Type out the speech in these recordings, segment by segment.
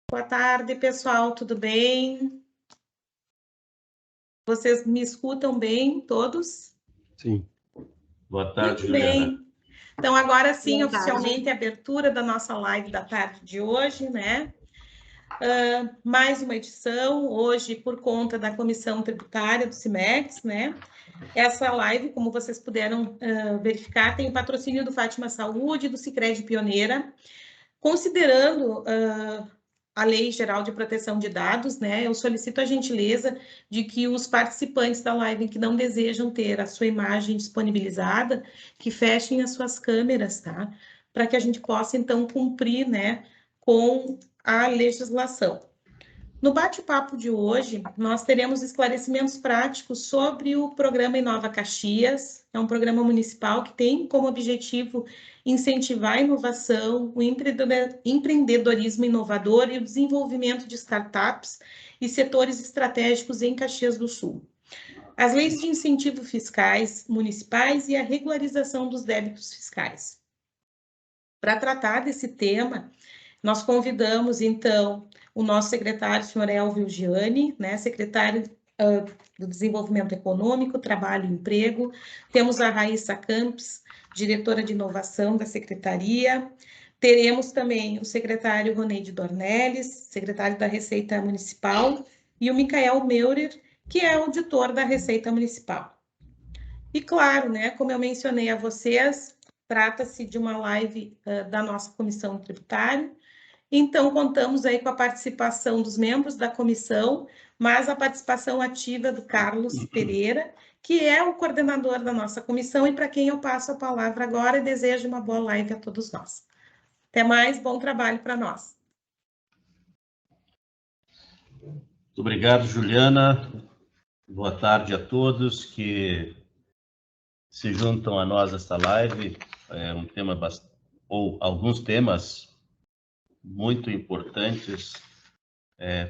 Boa tarde, pessoal, tudo bem? Vocês me escutam bem, todos? Sim. Boa tarde, Muito Juliana. bem. Então, agora sim, Boa tarde. oficialmente, a abertura da nossa live da tarde de hoje, né? Mais uma edição, hoje, por conta da Comissão Tributária do CIMEX, né? Essa live, como vocês puderam verificar, tem o patrocínio do Fátima Saúde, do Sicredi Pioneira. Considerando a Lei Geral de Proteção de Dados, né, eu solicito a gentileza de que os participantes da live que não desejam ter a sua imagem disponibilizada, que fechem as suas câmeras, tá? Para que a gente possa, então, cumprir, né, com a legislação. No bate-papo de hoje, nós teremos esclarecimentos práticos sobre o programa Inova Caxias. É um programa municipal que tem como objetivo incentivar a inovação, o empreendedorismo inovador e o desenvolvimento de startups e setores estratégicos em Caxias do Sul. As leis de incentivo fiscais municipais e a regularização dos débitos fiscais. Para tratar desse tema, nós convidamos, então, o nosso secretário, senhor Elvio Gianni, né, secretário do Desenvolvimento Econômico, Trabalho e Emprego. Temos a Raíssa Campos, diretora de inovação da secretaria. Teremos também o secretário Roneide Dornelles, secretário da Receita Municipal, e o Micael Meurer, que é auditor da Receita Municipal. E claro, né, como eu mencionei a vocês, trata-se de uma live da nossa Comissão Tributária. Então, contamos aí com a participação dos membros da comissão, mas a participação ativa do Carlos Pereira, que é o coordenador da nossa comissão e para quem eu passo a palavra agora e desejo uma boa live a todos nós. Até mais, bom trabalho para nós. Muito obrigado, Juliana. Boa tarde a todos que se juntam a nós esta live. É um tema ou alguns temas muito importantes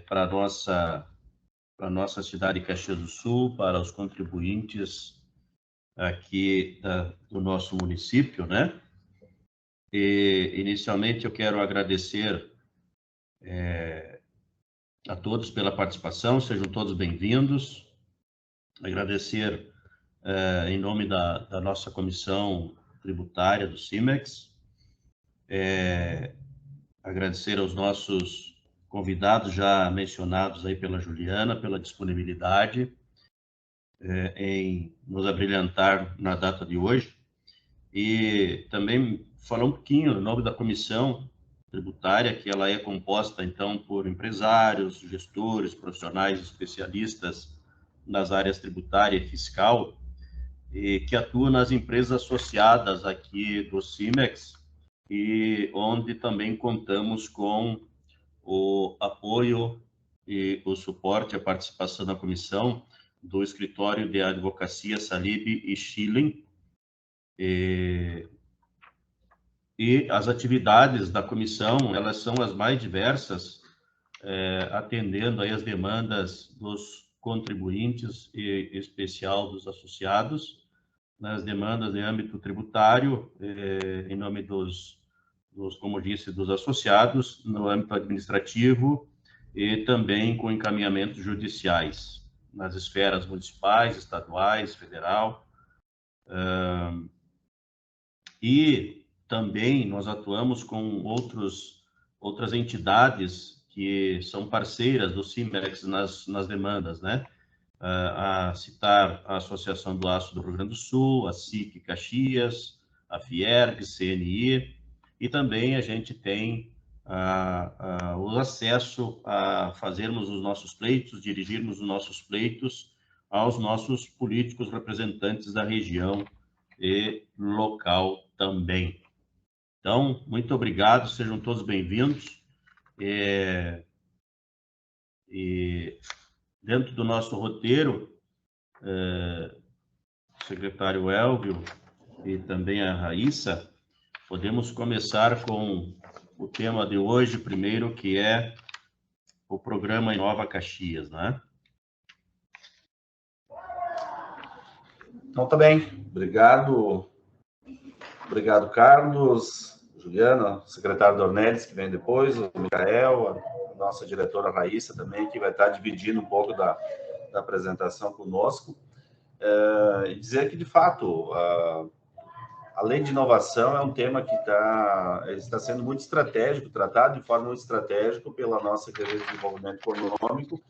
para a nossa cidade de Caxias do Sul, para os contribuintes aqui do nosso município, né? E, inicialmente, eu quero agradecer a todos pela participação, sejam todos bem-vindos. Agradecer em nome da nossa comissão tributária do CIMEX, agradecer aos nossos convidados já mencionados aí pela Juliana, pela disponibilidade em nos abrilhantar na data de hoje, e também falar um pouquinho em nome da comissão tributária, que ela é composta, então, por empresários, gestores, profissionais, especialistas nas áreas tributária e fiscal, e que atuam nas empresas associadas aqui do CIMEX, e onde também contamos com o apoio e o suporte, a participação da comissão do Escritório de Advocacia Salib e Schilling, e as atividades da comissão, elas são as mais diversas, atendendo aí as demandas dos contribuintes e, em especial, dos associados, nas demandas em âmbito tributário, em nome dos, como disse, dos associados, no âmbito administrativo e também com encaminhamentos judiciais, nas esferas municipais, estaduais, federal. E também nós atuamos com outras entidades que são parceiras do CIMEX nas demandas, né? A citar a Associação do Aço do Rio Grande do Sul, a SIC Caxias, a FIERG, CNI, e também a gente tem o acesso a fazermos os nossos pleitos, dirigirmos os nossos pleitos aos nossos políticos representantes da região e local também. Então, muito obrigado, sejam todos bem-vindos. E dentro do nosso roteiro, o secretário Elvio e também a Raíssa, podemos começar com o tema de hoje, primeiro, que é o programa Inova Caxias, né? Então, tá bem. Obrigado. Obrigado, Carlos, Juliana, o secretário Dornelles, que vem depois, o Micael, nossa diretora Raíssa também, que vai estar dividindo um pouco da apresentação conosco, e dizer que, de fato, a lei de inovação é um tema que está sendo muito estratégico, tratado de forma muito estratégica pela nossa Secretaria de Desenvolvimento Econômico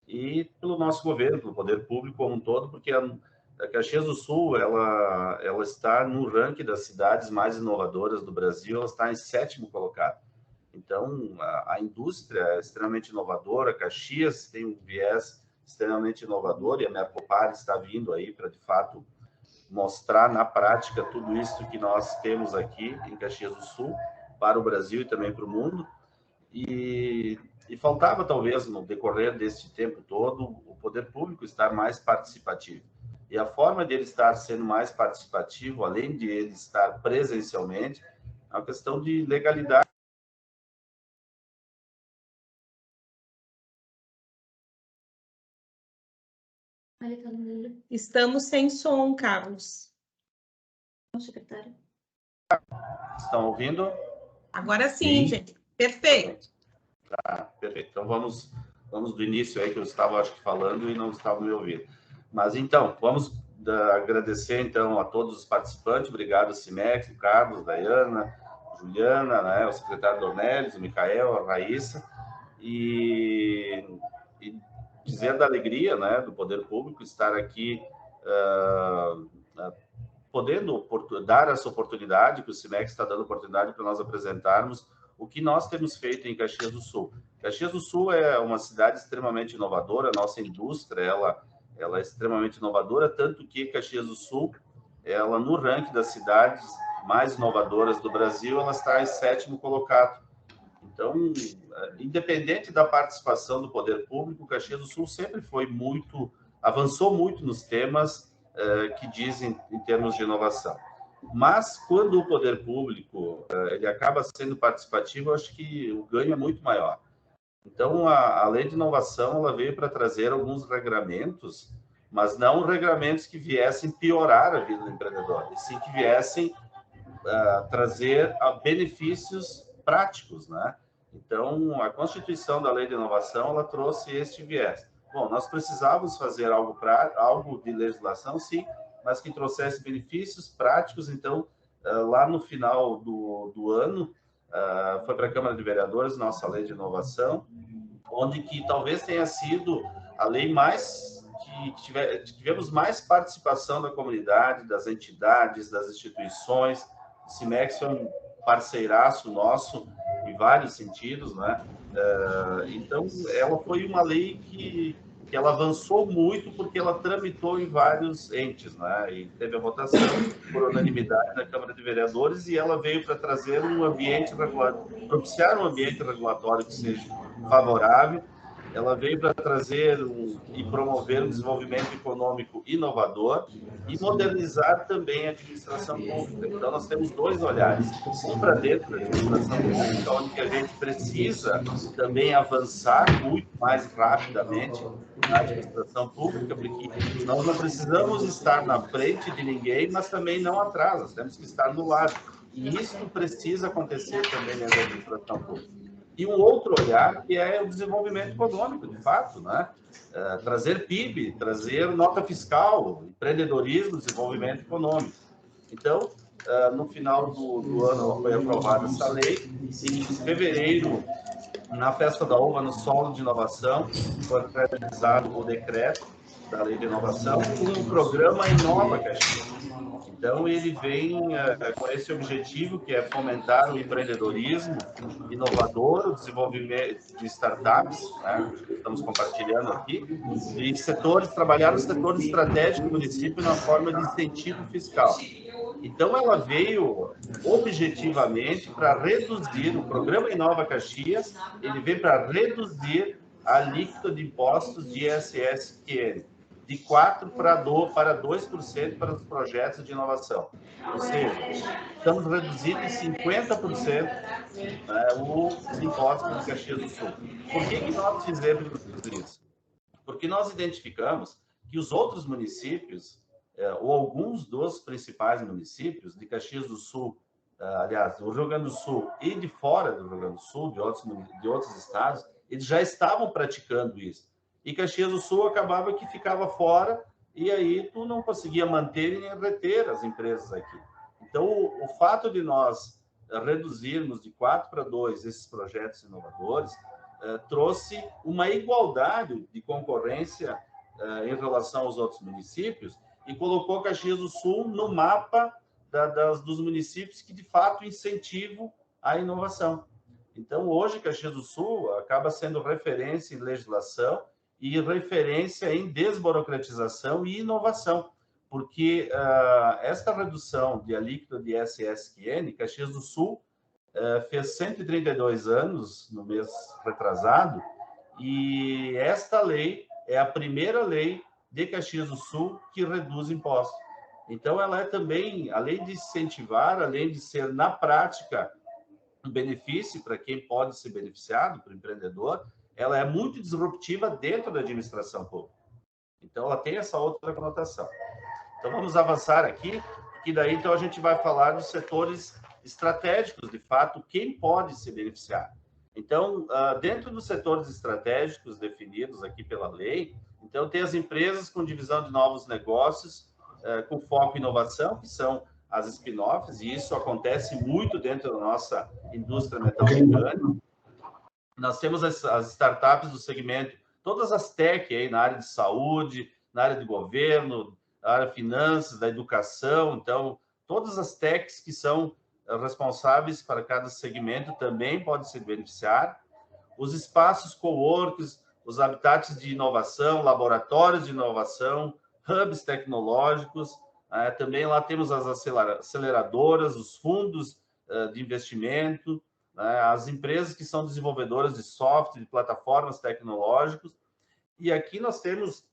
e pelo nosso governo, pelo poder público como um todo, porque a Caxias do Sul ela está no ranking das cidades mais inovadoras do Brasil, ela está em 7º colocado. Então, a indústria é extremamente inovadora, Caxias tem um viés extremamente inovador e a Mercopar está vindo aí para, de fato, mostrar na prática tudo isso que nós temos aqui em Caxias do Sul para o Brasil e também para o mundo. E faltava, talvez, no decorrer deste tempo todo, o poder público estar mais participativo. E a forma de ele estar sendo mais participativo, além de ele estar presencialmente, é uma questão de legalidade. Estamos sem som, Carlos. Secretário. Estão ouvindo? Agora sim, gente. Perfeito. Tá, perfeito. Então, vamos do início aí, que eu estava, acho que, falando e não estava me ouvindo. Mas, então, vamos agradecer, então, a todos os participantes. Obrigado, Cimex, o Carlos, Dayana, Juliana, né, o secretário Dornelles, o Micael, a Raíssa, e dizer da alegria, né, do poder público estar aqui podendo dar essa oportunidade, que o Cimex está dando oportunidade para nós apresentarmos o que nós temos feito em Caxias do Sul. Caxias do Sul é uma cidade extremamente inovadora, a nossa indústria ela é extremamente inovadora, tanto que Caxias do Sul, ela no ranking das cidades mais inovadoras do Brasil, ela está em 7º colocado. Então, independente da participação do poder público, Caxias do Sul sempre avançou muito nos temas que dizem em termos de inovação. Mas, quando o poder público ele acaba sendo participativo, eu acho que o ganho é muito maior. Então, a lei de inovação ela veio para trazer alguns regramentos, mas não regramentos que viessem piorar a vida do empreendedor, e sim que viessem trazer benefícios práticos, né? Então, a Constituição da Lei de Inovação ela trouxe este viés. Bom, nós precisávamos fazer algo de legislação, sim, mas que trouxesse benefícios práticos. Então, lá no final do ano, foi para a Câmara de Vereadores nossa lei de inovação, onde que talvez tenha sido a lei que tivemos mais participação da comunidade, das entidades, das instituições. O Cimex foi um parceiraço nosso em vários sentidos, né? Então, ela foi uma lei que ela avançou muito porque ela tramitou em vários entes, né? E teve a votação por unanimidade na Câmara de Vereadores e ela veio para trazer propiciar um ambiente regulatório que seja favorável. Ela veio para trazer e promover um desenvolvimento econômico inovador e modernizar também a administração pública. Então, nós temos dois olhares. Um para dentro da administração pública, onde a gente precisa também avançar muito mais rapidamente na administração pública, porque nós não precisamos estar na frente de ninguém, mas também não atrás, nós temos que estar do lado. E isso precisa acontecer também na administração pública. E um outro olhar que é o desenvolvimento econômico, de fato, né? Trazer PIB, trazer nota fiscal, empreendedorismo, desenvolvimento econômico. Então, no final do ano foi aprovada essa lei e em fevereiro, na Festa da Uva, no Solo de Inovação, foi realizado o decreto da Lei de Inovação com o programa Inova Caxias. Então, ele vem com esse objetivo, que é fomentar o empreendedorismo inovador, o desenvolvimento de startups, né? Estamos compartilhando aqui, e trabalhar no setor estratégico do município na forma de incentivo fiscal. Então, ela veio objetivamente para reduzir, o programa Inova Caxias, ele veio para reduzir a alíquota de impostos de ISS-QN, de 4% para 2% para os projetos de inovação. Ou seja, estamos reduzindo em 50% os impostos de Caxias do Sul. Por que nós fizemos isso? Porque nós identificamos que os outros municípios, ou alguns dos principais municípios de Caxias do Sul, aliás, do Rio Grande do Sul e de fora do Rio Grande do Sul, de outros estados, eles já estavam praticando isso. E Caxias do Sul acabava que ficava fora, e aí tu não conseguia manter e nem reter as empresas aqui. Então, o fato de nós reduzirmos de 4 para 2 esses projetos inovadores trouxe uma igualdade de concorrência em relação aos outros municípios e colocou Caxias do Sul no mapa dos municípios que, de fato, incentivam a inovação. Então, hoje, Caxias do Sul acaba sendo referência em legislação e referência em desburocratização e inovação, porque esta redução de alíquota de ISS/QN, Caxias do Sul fez 132 anos no mês retrasado, e esta lei é a primeira lei de Caxias do Sul que reduz impostos. Então, ela é também, além de incentivar, além de ser, na prática, um benefício para quem pode ser beneficiado, para o empreendedor, ela é muito disruptiva dentro da administração pública. Então, ela tem essa outra conotação. Então, vamos avançar aqui, que daí, então, a gente vai falar dos setores estratégicos, de fato, quem pode se beneficiar. Então, dentro dos setores estratégicos definidos aqui pela lei, então, tem as empresas com divisão de novos negócios, com foco em inovação, que são as spin-offs, e isso acontece muito dentro da nossa indústria metalmecânica. Nós temos as startups do segmento, todas as tech aí na área de saúde, na área de governo, na área de finanças, da educação. Então, todas as techs que são responsáveis para cada segmento também podem se beneficiar. Os espaços coworks, os habitats de inovação, laboratórios de inovação, hubs tecnológicos. Também lá temos as aceleradoras, os fundos de investimento, as empresas que são desenvolvedoras de software, de plataformas tecnológicas. E aqui nós temos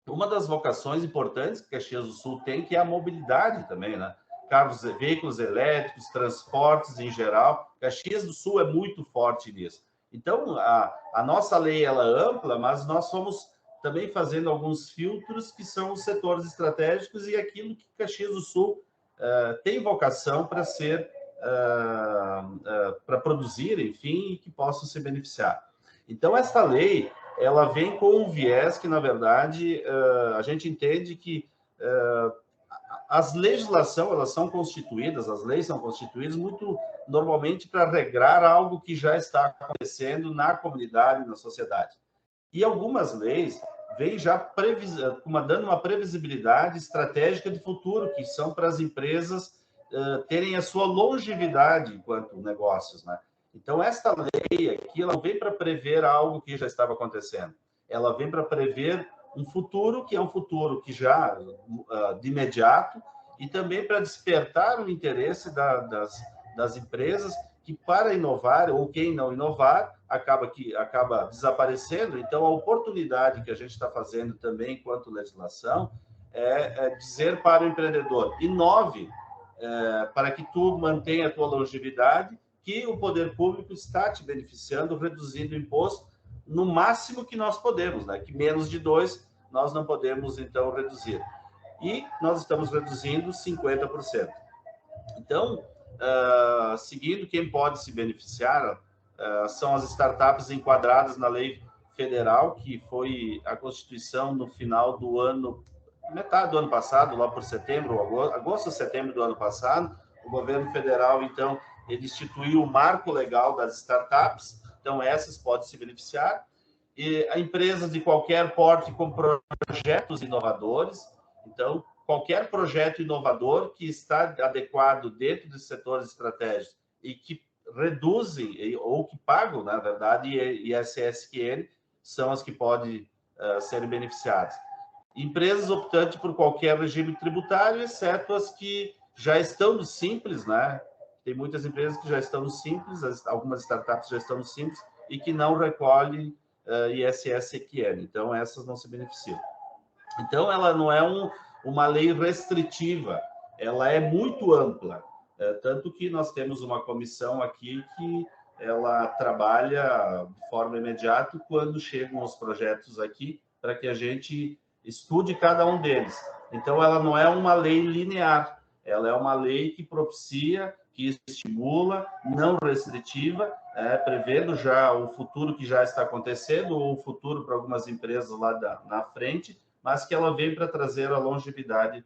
uma das vocações importantes que Caxias do Sul tem, que é a mobilidade também, né? Carros, veículos elétricos, transportes em geral. Caxias do Sul é muito forte nisso. Então, a nossa lei ela é ampla, mas nós somos também fazendo alguns filtros que são os setores estratégicos e aquilo que Caxias do Sul tem vocação para ser, para produzir, enfim, e que possam se beneficiar. Então, esta lei, ela vem com um viés que, na verdade, a gente entende que as legislações, elas são constituídas, as leis são constituídas muito normalmente para regrar algo que já está acontecendo na comunidade, na sociedade. E algumas leis vêm já dando uma previsibilidade estratégica de futuro, que são para as empresas terem a sua longevidade enquanto negócios, né? Então, esta lei aqui, ela vem para prever algo que já estava acontecendo. Ela vem para prever um futuro que é um futuro que já de imediato e também para despertar o interesse das empresas que, para inovar, ou quem não inovar, acaba desaparecendo. Então, a oportunidade que a gente está fazendo também, enquanto legislação, é dizer para o empreendedor, inove para que tu mantenha a tua longevidade, que o poder público está te beneficiando, reduzindo o imposto no máximo que nós podemos, né? Que menos de 2 nós não podemos, então, reduzir. E nós estamos reduzindo 50%. Então, seguindo, quem pode se beneficiar são as startups enquadradas na lei federal, que foi a Constituição no final do ano, metade do ano passado, lá por setembro, agosto ou setembro do ano passado, o governo federal, então, ele instituiu o marco legal das startups, então essas podem se beneficiar, e a empresas de qualquer porte com projetos inovadores, então, qualquer projeto inovador que está adequado dentro dos setores estratégicos e que reduzem, ou que pagam, na verdade, ISS/QN, são as que podem ser beneficiadas. Empresas optantes por qualquer regime tributário, exceto as que já estão no Simples, né? Tem muitas empresas que já estão no Simples, algumas startups já estão no Simples e que não recolhem ISS/QN. Então, essas não se beneficiam. Então, ela não é uma lei restritiva, ela é muito ampla. Tanto que nós temos uma comissão aqui que ela trabalha de forma imediata quando chegam os projetos aqui, para que a gente estude cada um deles. Então, ela não é uma lei linear, ela é uma lei que propicia que estimula, não restritiva, prevendo já o futuro que já está acontecendo, ou o futuro para algumas empresas lá na frente, mas que ela vem para trazer a longevidade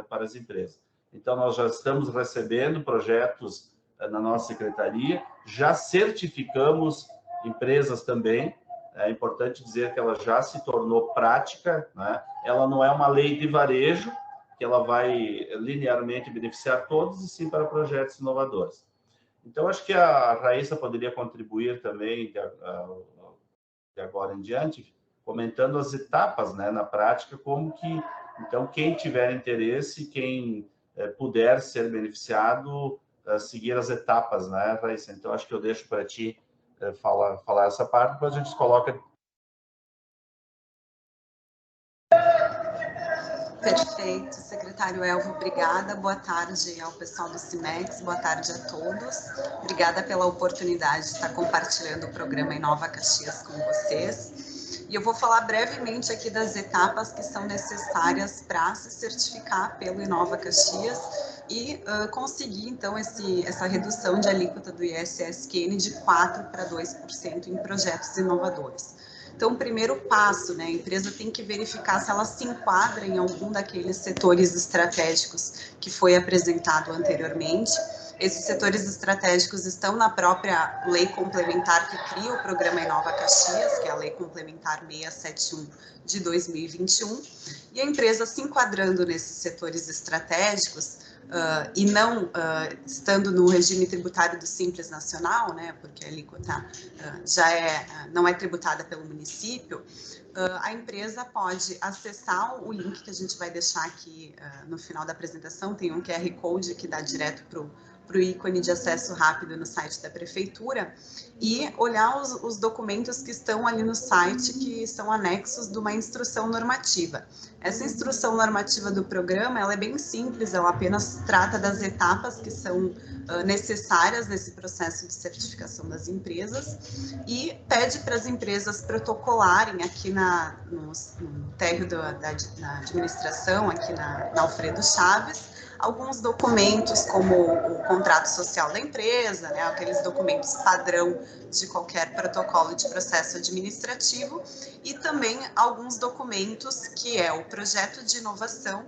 para as empresas. Então, nós já estamos recebendo projetos na nossa secretaria, já certificamos empresas também. É importante dizer que ela já se tornou prática, né? Ela não é uma lei de varejo, que ela vai linearmente beneficiar todos, e sim para projetos inovadores. Então, acho que a Raíssa poderia contribuir também, de agora em diante, comentando as etapas, né, na prática, como que, então, quem tiver interesse, quem puder ser beneficiado, seguir as etapas, né, Raíssa? Então, acho que eu deixo para ti falar essa parte, depois a gente coloca. Perfeito, secretário Elvio, obrigada. Boa tarde ao pessoal do CIMEX, boa tarde a todos. Obrigada pela oportunidade de estar compartilhando o programa Inova Caxias com vocês. E eu vou falar brevemente aqui das etapas que são necessárias para se certificar pelo Inova Caxias e conseguir, então, essa redução de alíquota do ISS-QN de 4% para 2% em projetos inovadores. Então, o primeiro passo, né, a empresa tem que verificar se ela se enquadra em algum daqueles setores estratégicos que foi apresentado anteriormente. Esses setores estratégicos estão na própria lei complementar que cria o programa Inova Caxias, que é a Lei Complementar 671 de 2021, e a empresa se enquadrando nesses setores estratégicos, e não estando no regime tributário do Simples Nacional, né, porque a alíquota não é tributada pelo município, a empresa pode acessar o link que a gente vai deixar aqui no final da apresentação. Tem um QR Code que dá direto para o ícone de acesso rápido no site da prefeitura e olhar os documentos que estão ali no site, que são anexos de uma instrução normativa. Essa instrução normativa do programa, ela é bem simples, ela apenas trata das etapas que são necessárias nesse processo de certificação das empresas e pede para as empresas protocolarem aqui no térreo da administração, aqui na Alfredo Chaves, alguns documentos como o contrato social da empresa, né, aqueles documentos padrão de qualquer protocolo de processo administrativo, e também alguns documentos que é o projeto de inovação.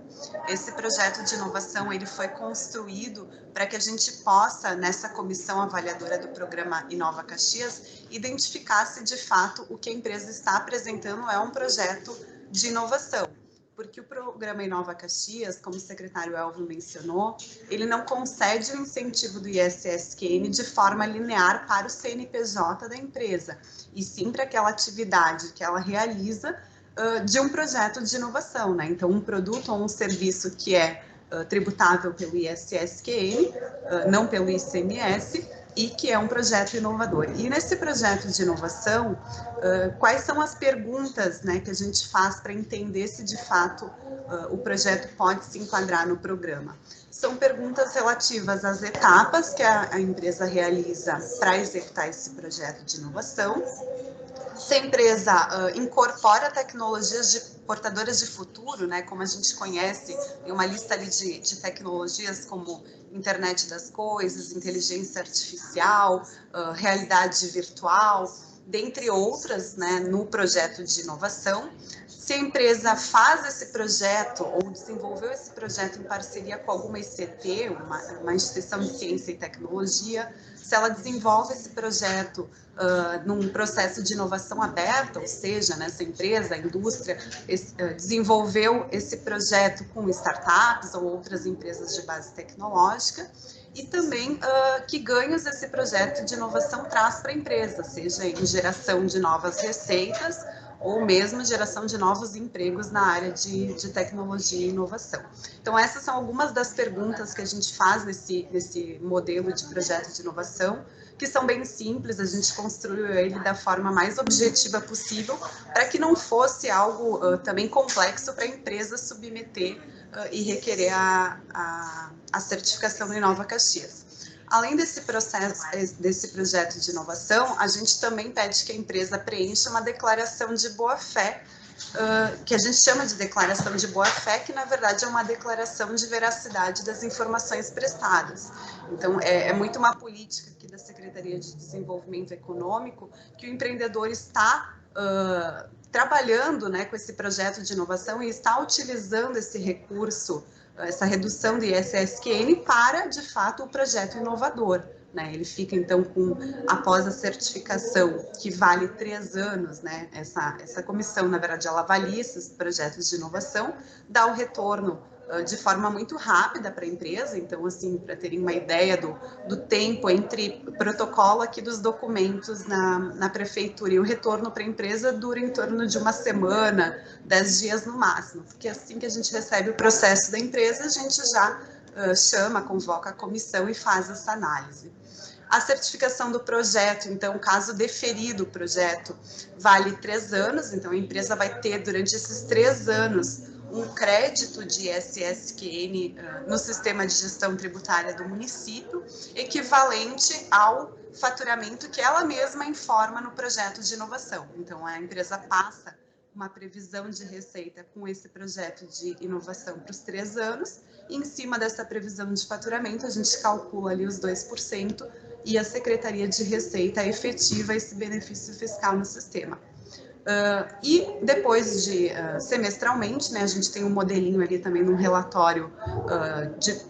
Esse projeto de inovação ele foi construído para que a gente possa, nessa comissão avaliadora do programa Inova Caxias, identificar se de fato o que a empresa está apresentando é um projeto de inovação. Porque o programa Inova Caxias, como o secretário Elvio mencionou, ele não concede o incentivo do ISS-QN de forma linear para o CNPJ da empresa, e sim para aquela atividade que ela realiza de um projeto de inovação, né? Então, um produto ou um serviço que é tributável pelo ISS-QN, não pelo ICMS, e que é um projeto inovador. E nesse projeto de inovação, quais são as perguntas, né, que a gente faz para entender se de fato o projeto pode se enquadrar no programa? São perguntas relativas às etapas que a empresa realiza para executar esse projeto de inovação, se a empresa incorpora tecnologias portadoras de futuro, né, como a gente conhece, tem uma lista ali de tecnologias como internet das coisas, inteligência artificial, realidade virtual, dentre outras, né, no projeto de inovação. Se a empresa faz esse projeto ou desenvolveu esse projeto em parceria com alguma ICT, uma instituição de ciência e tecnologia, se ela desenvolve esse projeto num processo de inovação aberta, ou seja, nessa empresa, a indústria, desenvolveu esse projeto com startups ou outras empresas de base tecnológica, e também que ganhos esse projeto de inovação traz para a empresa, seja em geração de novas receitas ou mesmo geração de novos empregos na área de tecnologia e inovação. Então, essas são algumas das perguntas que a gente faz nesse modelo de projeto de inovação, que são bem simples, a gente construiu ele da forma mais objetiva possível, para que não fosse algo também complexo para a empresa submeter e requerer a certificação do Inova Caxias. Além desse projeto de inovação, a gente também pede que a empresa preencha uma declaração de boa-fé que a gente chama de declaração de boa-fé, que na verdade é uma declaração de veracidade das informações prestadas. Então, é muito uma política aqui da Secretaria de Desenvolvimento Econômico que o empreendedor está trabalhando, né, com esse projeto de inovação e está utilizando esse recurso, essa redução do ISSQN para, de fato, o projeto inovador. Né? Ele fica, então, após a certificação, que vale 3 anos, né? Essa comissão, na verdade, ela avalia esses projetos de inovação, dá o retorno de forma muito rápida para a empresa. Então, assim, para terem uma ideia do tempo entre o protocolo aqui dos documentos na prefeitura e o retorno para a empresa dura em torno de 1 semana, 10 dias no máximo, porque assim que a gente recebe o processo da empresa, a gente já convoca a comissão e faz essa análise. A certificação do projeto, então, caso deferido o projeto, vale 3 anos, então a empresa vai ter, durante esses 3 anos, um crédito de ISSQN no sistema de gestão tributária do município, equivalente ao faturamento que ela mesma informa no projeto de inovação. Então, a empresa passa uma previsão de receita com esse projeto de inovação para os 3 anos, e em cima dessa previsão de faturamento, a gente calcula ali os 2%, e a Secretaria de Receita efetiva esse benefício fiscal no sistema. E depois semestralmente, né, a gente tem um modelinho ali também no relatório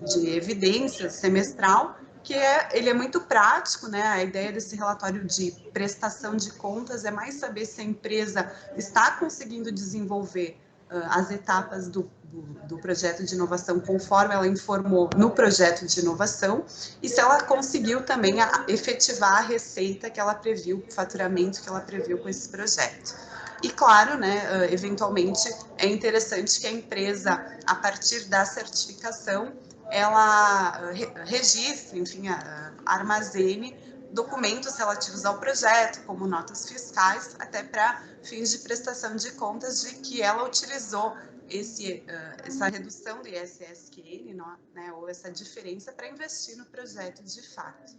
de evidências semestral, que ele é muito prático, né? A ideia desse relatório de prestação de contas é mais saber se a empresa está conseguindo desenvolver as etapas do projeto de inovação conforme ela informou no projeto de inovação e se ela conseguiu também efetivar a receita que ela previu, o faturamento que ela previu com esse projeto. E claro, né, eventualmente é interessante que a empresa, a partir da certificação, ela registre, enfim, armazene documentos relativos ao projeto, como notas fiscais, até para fins de prestação de contas de que ela utilizou essa redução do ISSQN, né, ou essa diferença para investir no projeto de fato.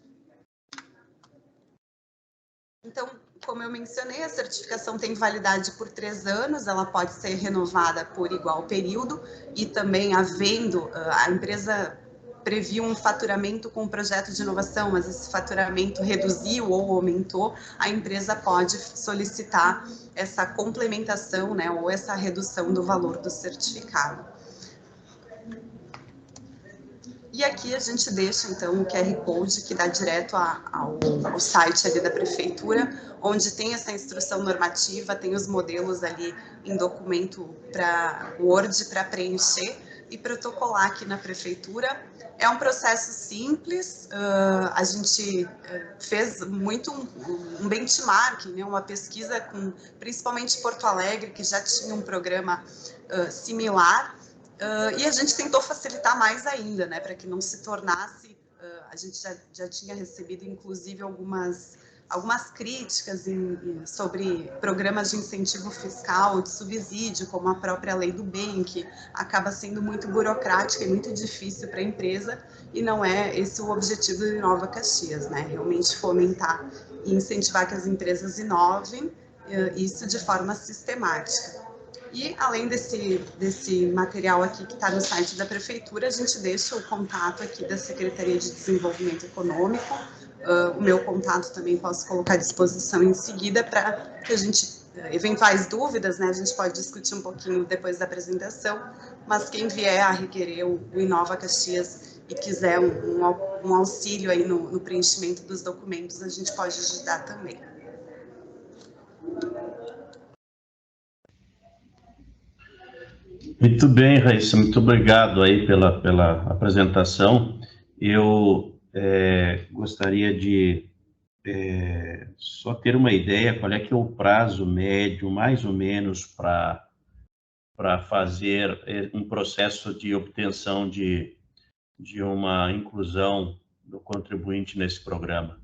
Então, como eu mencionei, a certificação tem validade por 3 anos, ela pode ser renovada por igual período e também a empresa previu um faturamento com um projeto de inovação, mas esse faturamento reduziu ou aumentou, a empresa pode solicitar essa complementação, né, ou essa redução do valor do certificado. E aqui a gente deixa, então, o QR Code que dá direto ao site ali da prefeitura, onde tem essa instrução normativa, tem os modelos ali em documento Word para preencher e protocolar aqui na prefeitura. É um processo simples, a gente fez muito um benchmark, né, uma pesquisa com principalmente Porto Alegre, que já tinha um programa similar, e a gente tentou facilitar mais ainda, né, para que não se tornasse, a gente já tinha recebido, inclusive, algumas críticas sobre programas de incentivo fiscal, de subsídio, como a própria lei do bem, que acaba sendo muito burocrática e muito difícil para a empresa, e não é esse o objetivo do Inova Caxias, né, realmente fomentar e incentivar que as empresas inovem, isso de forma sistemática. E, além desse material aqui que está no site da Prefeitura, a gente deixa o contato aqui da Secretaria de Desenvolvimento Econômico. O meu contato também posso colocar à disposição em seguida para que a gente, eventuais dúvidas, né, a gente pode discutir um pouquinho depois da apresentação, mas quem vier a requerer o Inova Caxias e quiser um auxílio aí no preenchimento dos documentos, a gente pode ajudar também. Muito bem, Raíssa, muito obrigado aí pela apresentação. Eu gostaria de só ter uma ideia qual é que é o prazo médio, mais ou menos, para fazer um processo de obtenção de uma inclusão do contribuinte nesse programa.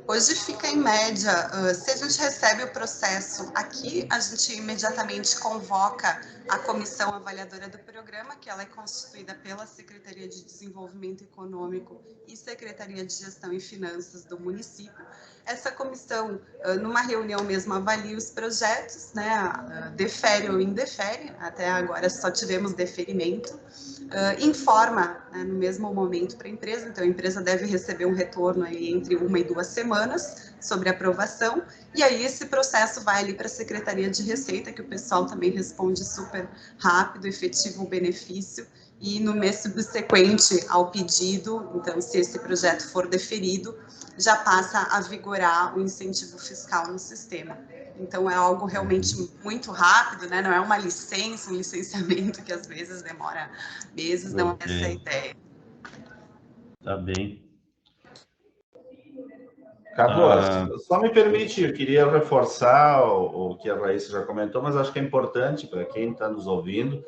Hoje fica em média, se a gente recebe o processo aqui, a gente imediatamente convoca a comissão avaliadora do programa, que ela é constituída pela Secretaria de Desenvolvimento Econômico e Secretaria de Gestão e Finanças do município. Essa comissão, numa reunião mesmo, avalia os projetos, né, defere ou indefere, até agora só tivemos deferimento, informa, né, no mesmo momento para a empresa, então a empresa deve receber um retorno aí entre 1 e 2 semanas sobre aprovação, e aí esse processo vai ali para a Secretaria de Receita, que o pessoal também responde super rápido, efetivo o benefício, e no mês subsequente ao pedido, então se esse projeto for deferido, já passa a vigorar o incentivo fiscal no sistema. Então, é algo realmente muito rápido, né? Não é uma licença, um licenciamento que às vezes demora meses, não é essa a ideia. Tá bem. Cabo, só me permite, eu queria reforçar o que a Raíssa já comentou, mas acho que é importante para quem está nos ouvindo,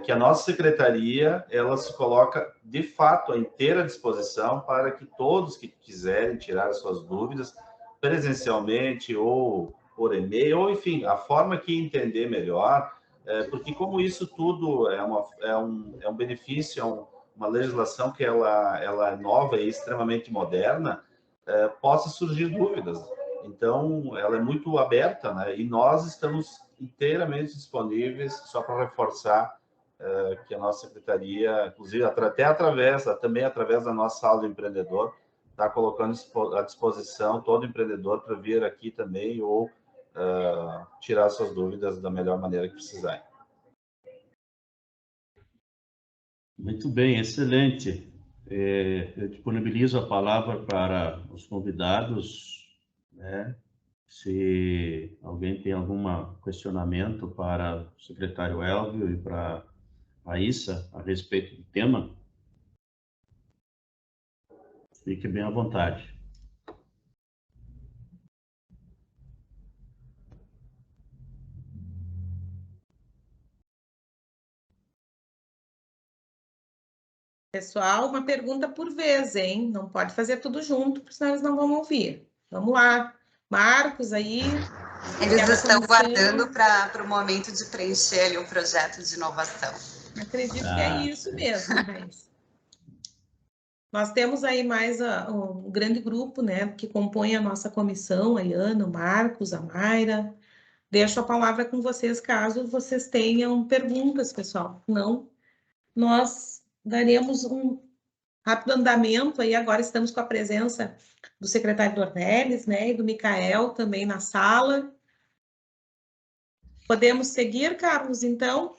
que a nossa secretaria, ela se coloca, de fato, à inteira disposição para que todos que quiserem tirar as suas dúvidas, presencialmente ou por e-mail, ou enfim, a forma que entender melhor, porque como isso tudo é um benefício, uma legislação que ela é nova e extremamente moderna, possa surgir dúvidas. Então, ela é muito aberta, né? E nós estamos inteiramente disponíveis, só para reforçar que a nossa secretaria, inclusive até também através da nossa sala do empreendedor, está colocando à disposição todo empreendedor para vir aqui também ou tirar suas dúvidas da melhor maneira que precisarem. Muito bem, excelente. Eu disponibilizo a palavra para os convidados, né? Se alguém tem algum questionamento para o secretário Elvio e para a Raíssa a respeito do tema, fique bem à vontade. Pessoal, uma pergunta por vez, hein? Não pode fazer tudo junto, porque senão eles não vão ouvir. Vamos lá. Marcos, aí... Eles estão guardando para o momento de preencher ali o projeto de inovação. Acredito que é isso mesmo, Raíssa. Nós temos aí mais um grande grupo, né, que compõe a nossa comissão, a Iana, o Marcos, a Mayra. Deixo a palavra com vocês, caso vocês tenham perguntas, pessoal. Não, nós daremos um rápido andamento aí. Agora estamos com a presença do secretário Dornelles, né, e do Micael também na sala. Podemos seguir, Carlos, então?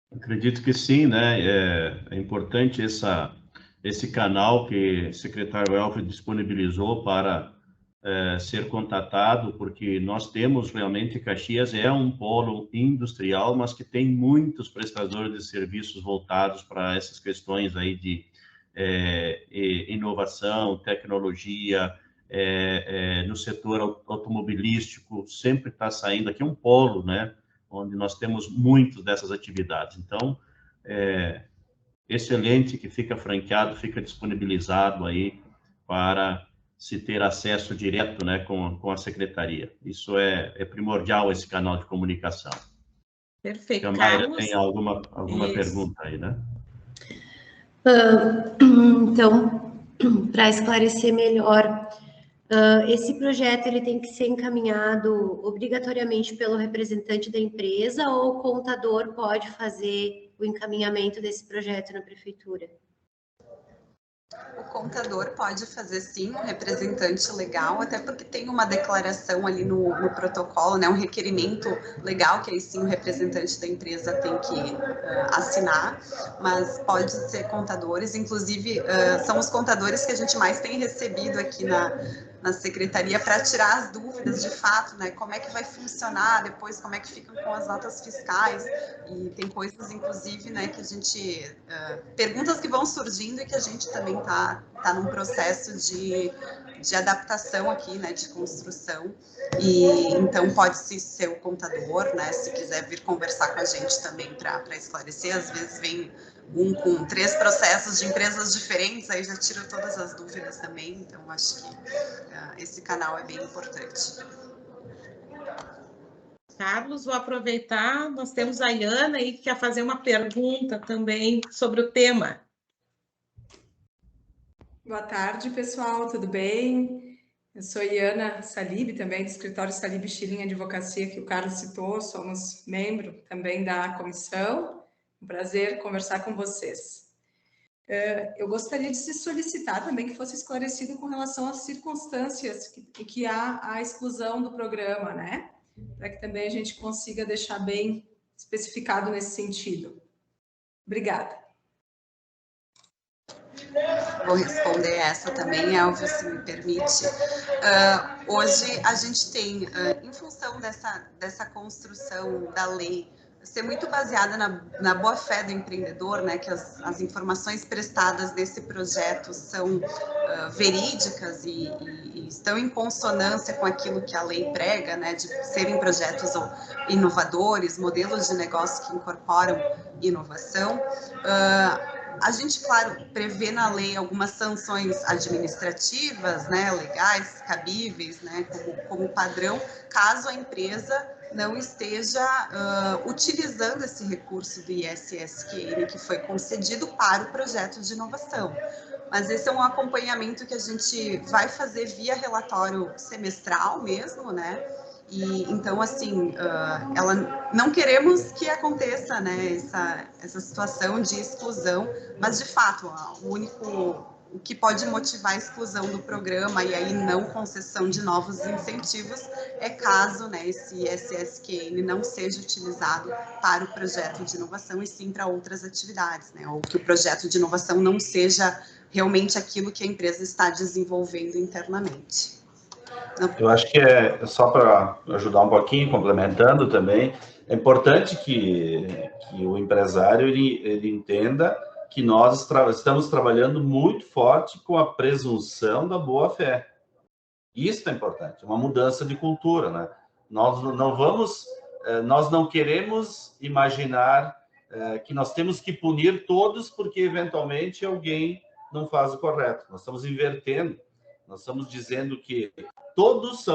Acredito que sim, né? É importante esse canal que o secretário Elvio disponibilizou para ser contatado, porque nós temos realmente, Caxias é um polo industrial, mas que tem muitos prestadores de serviços voltados para essas questões aí de inovação, tecnologia, no setor automobilístico, sempre está saindo aqui um polo, né? Onde nós temos muitas dessas atividades. Então, excelente que fica franqueado, fica disponibilizado aí para se ter acesso direto, né, com a secretaria. Isso é primordial, esse canal de comunicação. Perfeito. A Mayra tem alguma pergunta aí, né? Então, para esclarecer melhor, esse projeto ele tem que ser encaminhado obrigatoriamente pelo representante da empresa ou o contador pode fazer o encaminhamento desse projeto na prefeitura? O contador pode fazer, sim, um representante legal, até porque tem uma declaração ali no protocolo, né, um requerimento legal, que aí sim o representante da empresa tem que assinar, mas pode ser contadores, inclusive são os contadores que a gente mais tem recebido aqui na secretaria para tirar as dúvidas de fato, né, como é que vai funcionar depois, como é que ficam com as notas fiscais, e tem coisas, inclusive, né, que a gente, perguntas que vão surgindo e que a gente também tá num processo de adaptação aqui, né, de construção, e então pode ser o contador, né, se quiser vir conversar com a gente também para esclarecer, às vezes vem um com 3 processos de empresas diferentes, aí já tira todas as dúvidas também, então acho que esse canal é bem importante. Carlos, vou aproveitar, nós temos a Iana aí que quer fazer uma pergunta também sobre o tema. Boa tarde, pessoal, tudo bem? Eu sou Iana Salib, também do escritório Salib Schilling Advocacia, que o Carlos citou, somos membro também da comissão. Um prazer conversar com vocês. Eu gostaria de se solicitar também que fosse esclarecido com relação às circunstâncias que há a exclusão do programa, né? Para que também a gente consiga deixar bem especificado nesse sentido. Obrigada. Vou responder essa também, Elvio, se me permite. Hoje a gente tem, em função dessa construção da lei, ser muito baseada na boa-fé do empreendedor, né, que as informações prestadas nesse projeto são verídicas e estão em consonância com aquilo que a lei prega, né, de serem projetos inovadores, modelos de negócio que incorporam inovação. A gente, claro, prevê na lei algumas sanções administrativas, né, legais, cabíveis, né, como padrão, caso a empresa não esteja utilizando esse recurso do ISSQN que foi concedido para o projeto de inovação. Mas esse é um acompanhamento que a gente vai fazer via relatório semestral mesmo, né? E então, assim, não queremos que aconteça, né, essa situação de exclusão, mas de fato, o que pode motivar a exclusão do programa e aí não concessão de novos incentivos é caso, né, esse ISSQN não seja utilizado para o projeto de inovação e sim para outras atividades, né, ou que o projeto de inovação não seja realmente aquilo que a empresa está desenvolvendo internamente. Eu acho que só para ajudar um pouquinho, complementando também, é importante que o empresário ele entenda que nós estamos trabalhando muito forte com a presunção da boa-fé. Isso é importante, uma mudança de cultura, né? Nós não queremos imaginar que nós temos que punir todos porque eventualmente alguém não faz o correto. Nós estamos invertendo, nós estamos dizendo que todos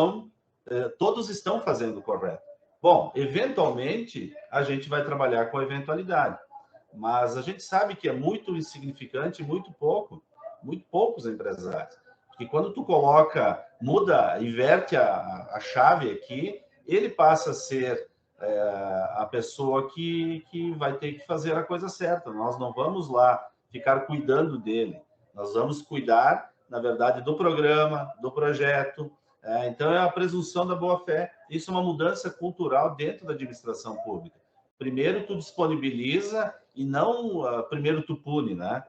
estão fazendo o correto. Bom, eventualmente a gente vai trabalhar com a eventualidade. Mas a gente sabe que é muito insignificante, muito poucos empresários. Porque quando tu inverte a chave aqui, ele passa a ser a pessoa que vai ter que fazer a coisa certa. Nós não vamos lá ficar cuidando dele. Nós vamos cuidar, na verdade, do programa, do projeto. Então, é a presunção da boa-fé. Isso é uma mudança cultural dentro da administração pública. Primeiro tu disponibiliza e não primeiro tu pune, né?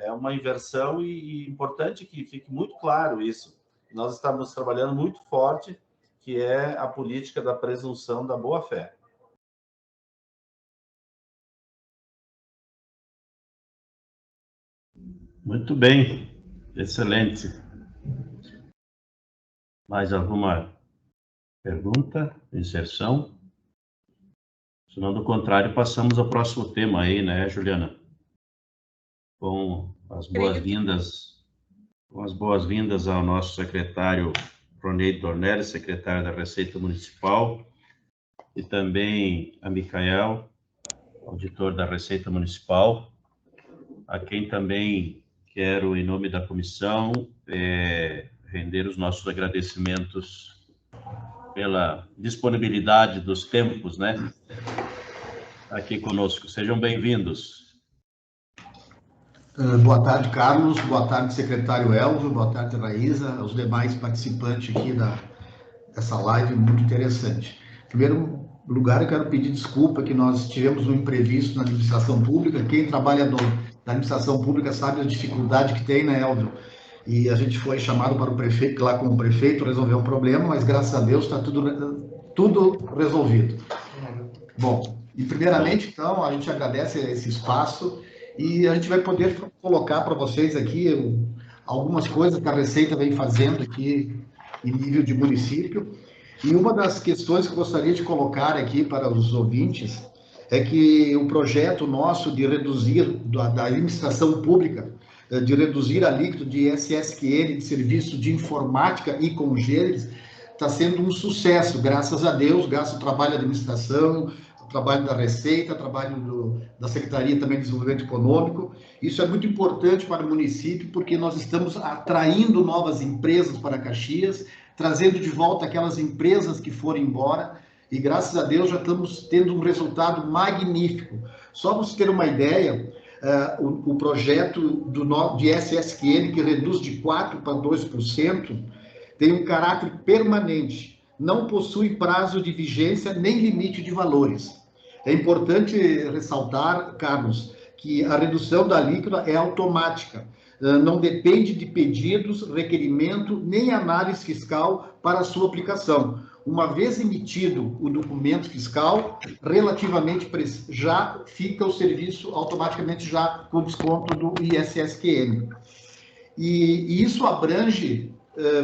É uma inversão e importante que fique muito claro isso. Nós estamos trabalhando muito forte, que é a política da presunção da boa-fé. Muito bem, excelente. Mais alguma pergunta, inserção? Senão, do contrário, passamos ao próximo tema aí, né, Juliana? Com as boas-vindas ao nosso secretário Ronei Dornelles, secretário da Receita Municipal, e também a Micael, auditor da Receita Municipal, a quem também quero, em nome da comissão, render os nossos agradecimentos pela disponibilidade dos tempos, né? Aqui conosco. Sejam bem-vindos. Boa tarde, Carlos. Boa tarde, secretário Elvio. Boa tarde, Raíza, aos demais participantes aqui dessa live muito interessante. Em primeiro lugar, eu quero pedir desculpa que nós tivemos um imprevisto na administração pública. Quem trabalha na administração pública sabe a dificuldade que tem, né, Elvio? E a gente foi chamado para o prefeito, lá com o prefeito, resolver um problema, mas graças a Deus está tudo resolvido. Bom, e primeiramente, então, a gente agradece esse espaço e a gente vai poder colocar para vocês aqui algumas coisas que a Receita vem fazendo aqui em nível de município. E uma das questões que eu gostaria de colocar aqui para os ouvintes é que o projeto nosso de reduzir, da administração pública, de reduzir a alíquota de ISSQN, de serviço de informática e congêneres, está sendo um sucesso, graças a Deus, graças ao trabalho da administração, ao trabalho da Receita, ao trabalho da Secretaria também de Desenvolvimento Econômico. Isso é muito importante para o município, porque nós estamos atraindo novas empresas para Caxias, trazendo de volta aquelas empresas que foram embora, e graças a Deus já estamos tendo um resultado magnífico. Só para você ter uma ideia, o projeto de ISSQN, que reduz de 4% para 2%, tem um caráter permanente, não possui prazo de vigência nem limite de valores. É importante ressaltar, Carlos, que a redução da alíquota é automática, não depende de pedidos, requerimento, nem análise fiscal para a sua aplicação. Uma vez emitido o documento fiscal, relativamente já fica o serviço automaticamente já com desconto do ISSQN. E isso abrange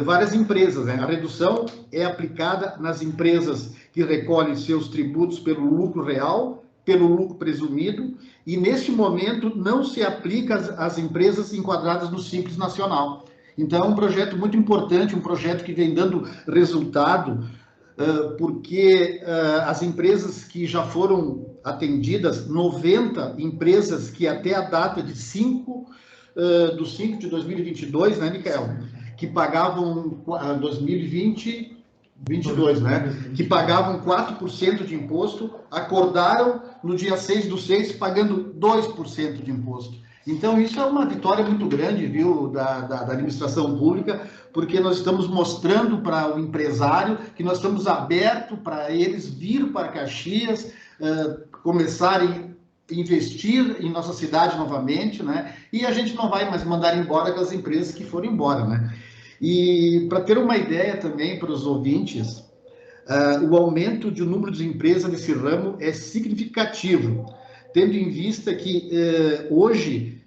várias empresas, né? A redução é aplicada nas empresas que recolhem seus tributos pelo lucro real, pelo lucro presumido, e neste momento não se aplica às empresas enquadradas no Simples Nacional. Então é um projeto muito importante, um projeto que vem dando resultado, porque as empresas que já foram atendidas, 90 empresas que até a data de 5 de 2022, né, Micael? Que pagavam 2022, né? Que pagavam 4% de imposto, acordaram no dia 6/6 pagando 2% de imposto. Então, isso é uma vitória muito grande, viu, da administração pública, porque nós estamos mostrando para o empresário que nós estamos abertos para eles vir para Caxias, começarem a investir em nossa cidade novamente, né? E a gente não vai mais mandar embora aquelas empresas que foram embora, né? E para ter uma ideia também para os ouvintes, o aumento de número de empresas nesse ramo é significativo, tendo em vista que hoje,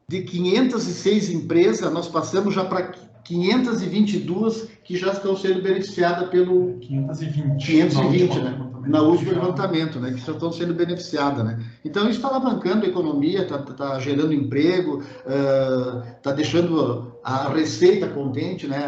de 506 empresas, nós passamos já para 522 que já estão sendo beneficiadas pelo... 520, né? Na última levantamento, né? Que já estão sendo beneficiadas, né? Então, isso está alavancando a economia, está gerando emprego, está deixando a Receita contente, né?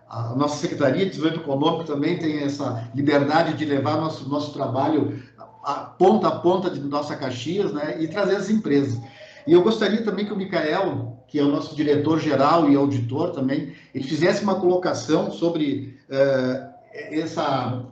A nossa Secretaria de Desenvolvimento Econômico também tem essa liberdade de levar nosso trabalho a ponta de nossa Caxias, né? E trazer as empresas. E eu gostaria também que o Micael, que é o nosso diretor-geral e auditor também, ele fizesse uma colocação sobre essa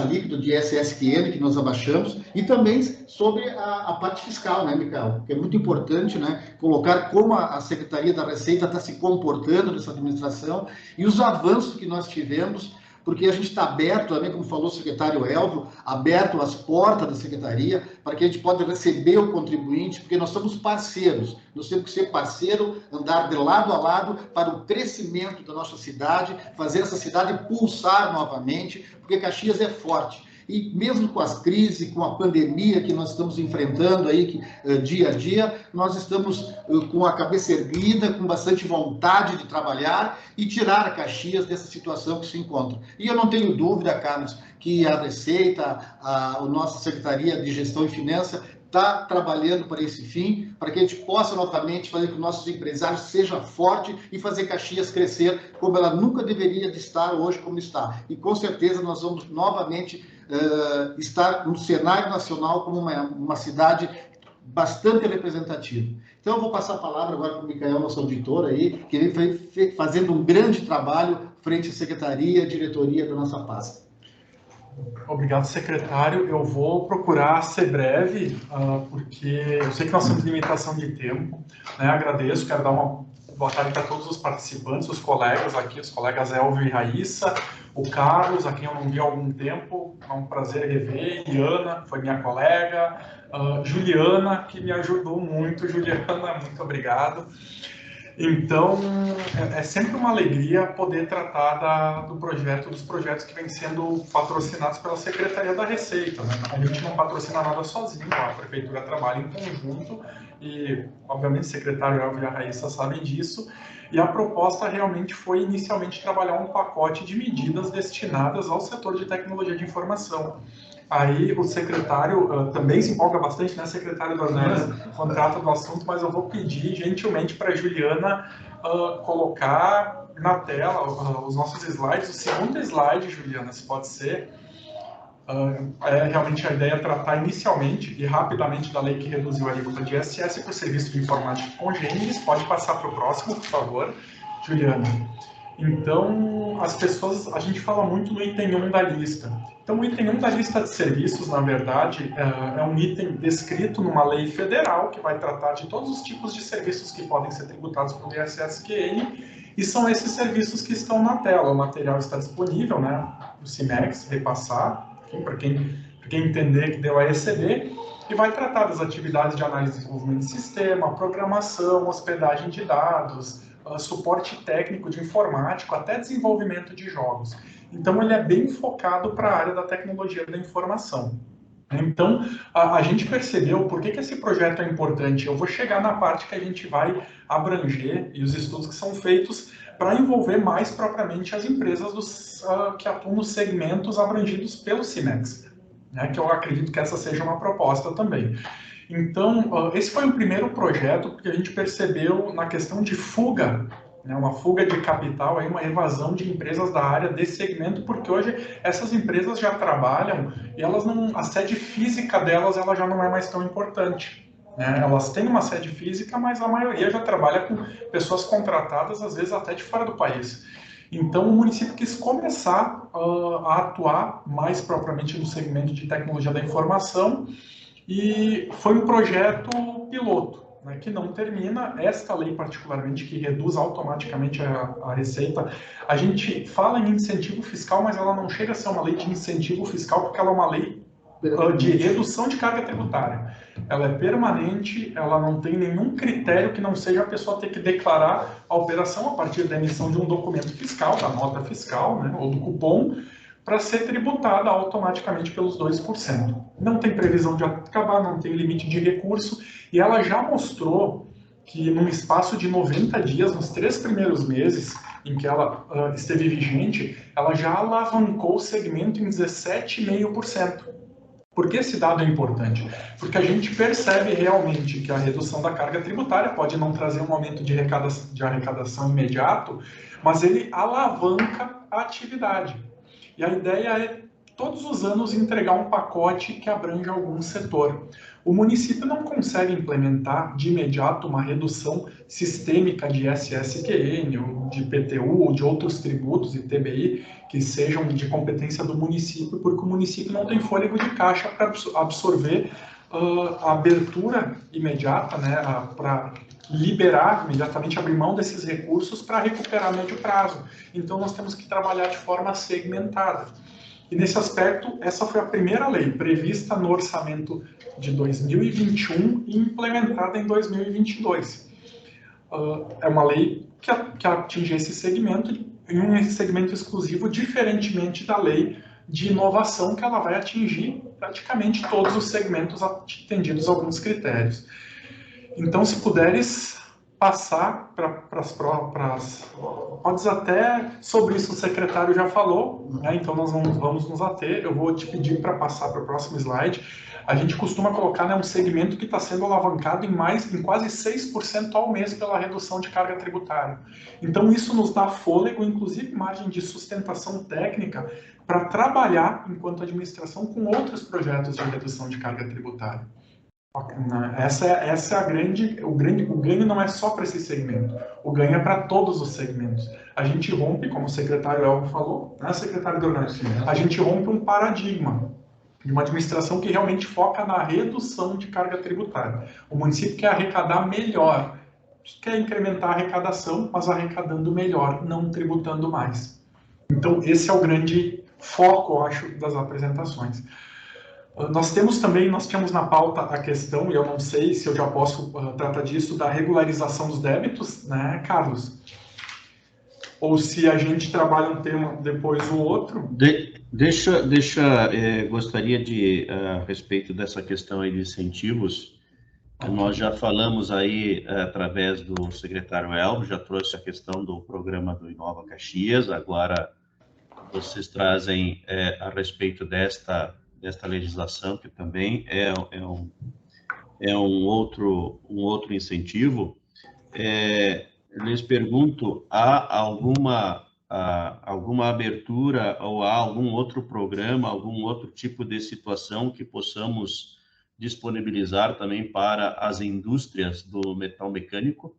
alíquota de ISSQN que nós abaixamos e também sobre a parte fiscal, né, Micael? Que é muito importante, né, colocar como a Secretaria da Receita está se comportando nessa administração e os avanços que nós tivemos, porque a gente está aberto também, como falou o secretário Elvio, aberto as portas da secretaria para que a gente possa receber o contribuinte, porque nós somos parceiros, nós temos que ser parceiro, andar de lado a lado para o crescimento da nossa cidade, fazer essa cidade pulsar novamente, porque Caxias é forte. E mesmo com as crises, com a pandemia que nós estamos enfrentando aí dia a dia, nós estamos com a cabeça erguida, com bastante vontade de trabalhar e tirar a Caxias dessa situação que se encontra. E eu não tenho dúvida, Carlos, que a Receita, a nossa Secretaria de Gestão e Finanças está trabalhando para esse fim, para que a gente possa novamente fazer com que nossos empresários seja forte e fazer Caxias crescer como ela nunca deveria de estar hoje como está. E com certeza nós vamos novamente estar no cenário nacional como uma cidade bastante representativa. Então eu vou passar a palavra agora para o Micael, nosso auditor aí, que ele foi fazendo um grande trabalho frente à secretaria e diretoria da nossa pasta. Obrigado, secretário. Eu vou procurar ser breve, porque eu sei que nós temos limitação de tempo, né? Agradeço, quero dar uma boa tarde para todos os participantes, os colegas aqui, os colegas Elvio e Raíssa, o Carlos, a quem eu não vi há algum tempo, é um prazer rever, Iana, foi minha colega, Juliana, que me ajudou muito. Juliana, muito obrigado. Então, é sempre uma alegria poder tratar dos projetos que vêm sendo patrocinados pela Secretaria da Receita, né? A gente não patrocina nada sozinho, a Prefeitura trabalha em conjunto e, obviamente, o secretário Elvio e a Raíssa sabem disso. E a proposta realmente foi, inicialmente, trabalhar um pacote de medidas destinadas ao setor de tecnologia de informação. Aí o secretário também se empolga bastante, né, secretário Dornelles, quando trata do assunto, mas eu vou pedir gentilmente para a Juliana colocar na tela os nossos slides. O segundo slide, Juliana, se pode ser, realmente a ideia é tratar inicialmente e rapidamente da lei que reduziu a alíquota de ISS para o serviço de informática congêneres. Pode passar para o próximo, por favor, Juliana. Então, as pessoas, a gente fala muito no item 1 da lista. Então, o item 1 da lista de serviços, na verdade, é um item descrito numa lei federal que vai tratar de todos os tipos de serviços que podem ser tributados pelo ISS-QN, e são esses serviços que estão na tela. O material está disponível, né, no CIMEX, repassar, para quem entender que deu a receber, e vai tratar das atividades de análise e desenvolvimento de sistema, programação, hospedagem de dados, suporte técnico de informática, até desenvolvimento de jogos. Então, ele é bem focado para a área da tecnologia da informação. Então, a gente percebeu por que esse projeto é importante. Eu vou chegar na parte que a gente vai abranger e os estudos que são feitos para envolver mais propriamente as empresas que atuam nos segmentos abrangidos pelo CIMEX, né, que eu acredito que essa seja uma proposta também. Então, esse foi o primeiro projeto, porque a gente percebeu na questão de fuga, né, uma fuga de capital, aí uma evasão de empresas da área desse segmento, porque hoje essas empresas já trabalham e elas não, a sede física delas ela já não é mais tão importante. Né? Elas têm uma sede física, mas a maioria já trabalha com pessoas contratadas, às vezes até de fora do país. Então, o município quis começar a atuar mais propriamente no segmento de tecnologia da informação, e foi um projeto piloto, né, que não termina. Esta lei particularmente, que reduz automaticamente a receita, a gente fala em incentivo fiscal, mas ela não chega a ser uma lei de incentivo fiscal, porque ela é uma lei de redução de carga tributária. Ela é permanente, ela não tem nenhum critério que não seja a pessoa ter que declarar a operação a partir da emissão de um documento fiscal, da nota fiscal, né, ou do cupom, para ser tributada automaticamente pelos 2%. Não tem previsão de acabar, não tem limite de recurso, e ela já mostrou que num espaço de 90 dias, nos 3 primeiros meses em que ela esteve vigente, ela já alavancou o segmento em 17,5%. Por que esse dado é importante? Porque a gente percebe realmente que a redução da carga tributária pode não trazer um aumento de arrecadação imediato, mas ele alavanca a atividade. E a ideia é, todos os anos, entregar um pacote que abrange algum setor. O município não consegue implementar de imediato uma redução sistêmica de ISS-QN, ou de IPTU, ou de outros tributos e TBI que sejam de competência do município, porque o município não tem fôlego de caixa para absorver a abertura imediata, né, para liberar imediatamente, abrir mão desses recursos para recuperar a médio prazo. Então, nós temos que trabalhar de forma segmentada. E, nesse aspecto, essa foi a primeira lei prevista no orçamento de 2021 e implementada em 2022. É uma lei que atinge esse segmento, em um segmento exclusivo, diferentemente da lei de inovação, que ela vai atingir praticamente todos os segmentos atendidos a alguns critérios. Então, se puderes passar para as podes até, sobre isso o secretário já falou, né? Então nós vamos nos ater. Eu vou te pedir para passar para o próximo slide. A gente costuma colocar, né, um segmento que está sendo alavancado em quase 6% ao mês pela redução de carga tributária. Então isso nos dá fôlego, inclusive margem de sustentação técnica, para trabalhar enquanto administração com outros projetos de redução de carga tributária. Essa é a o ganho não é só para esse segmento, o ganho é para todos os segmentos. A gente rompe, como o secretário Elvio falou, né, secretário Dornelles, a gente rompe um paradigma de uma administração que realmente foca na redução de carga tributária. O município quer arrecadar melhor, quer incrementar a arrecadação, mas arrecadando melhor, não tributando mais. Então, esse é o grande foco, eu acho, das apresentações. Nós tínhamos na pauta a questão, e eu não sei se eu já posso tratar disso, da regularização dos débitos, né, Carlos? Ou se a gente trabalha um tema depois o outro. Gostaria de, a respeito dessa questão aí de incentivos, nós já falamos aí, através do secretário Elvio, já trouxe a questão do programa do Inova Caxias, agora vocês trazem a respeito desta legislação, que também é um outro incentivo. Lhes pergunto, há alguma abertura ou há algum outro programa, algum outro tipo de situação que possamos disponibilizar também para as indústrias do metal mecânico?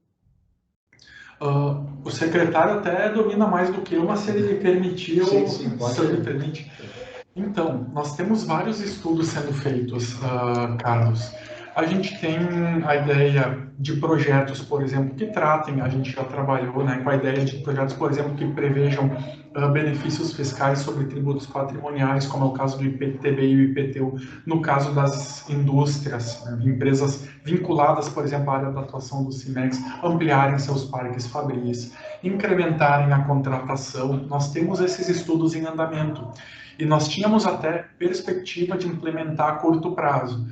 O secretário até domina mais do que eu, mas se ele me permitir, se ele me permite. Então, nós temos vários estudos sendo feitos, Carlos. A gente tem a ideia de projetos, por exemplo, que tratem, a gente já trabalhou, né, com a ideia de projetos, por exemplo, que prevejam benefícios fiscais sobre tributos patrimoniais, como é o caso do IPTB e o IPTU, no caso das indústrias, empresas vinculadas, por exemplo, à área da atuação do Cimex, ampliarem seus parques fabris, incrementarem a contratação. Nós temos esses estudos em andamento. E nós tínhamos até perspectiva de implementar a curto prazo.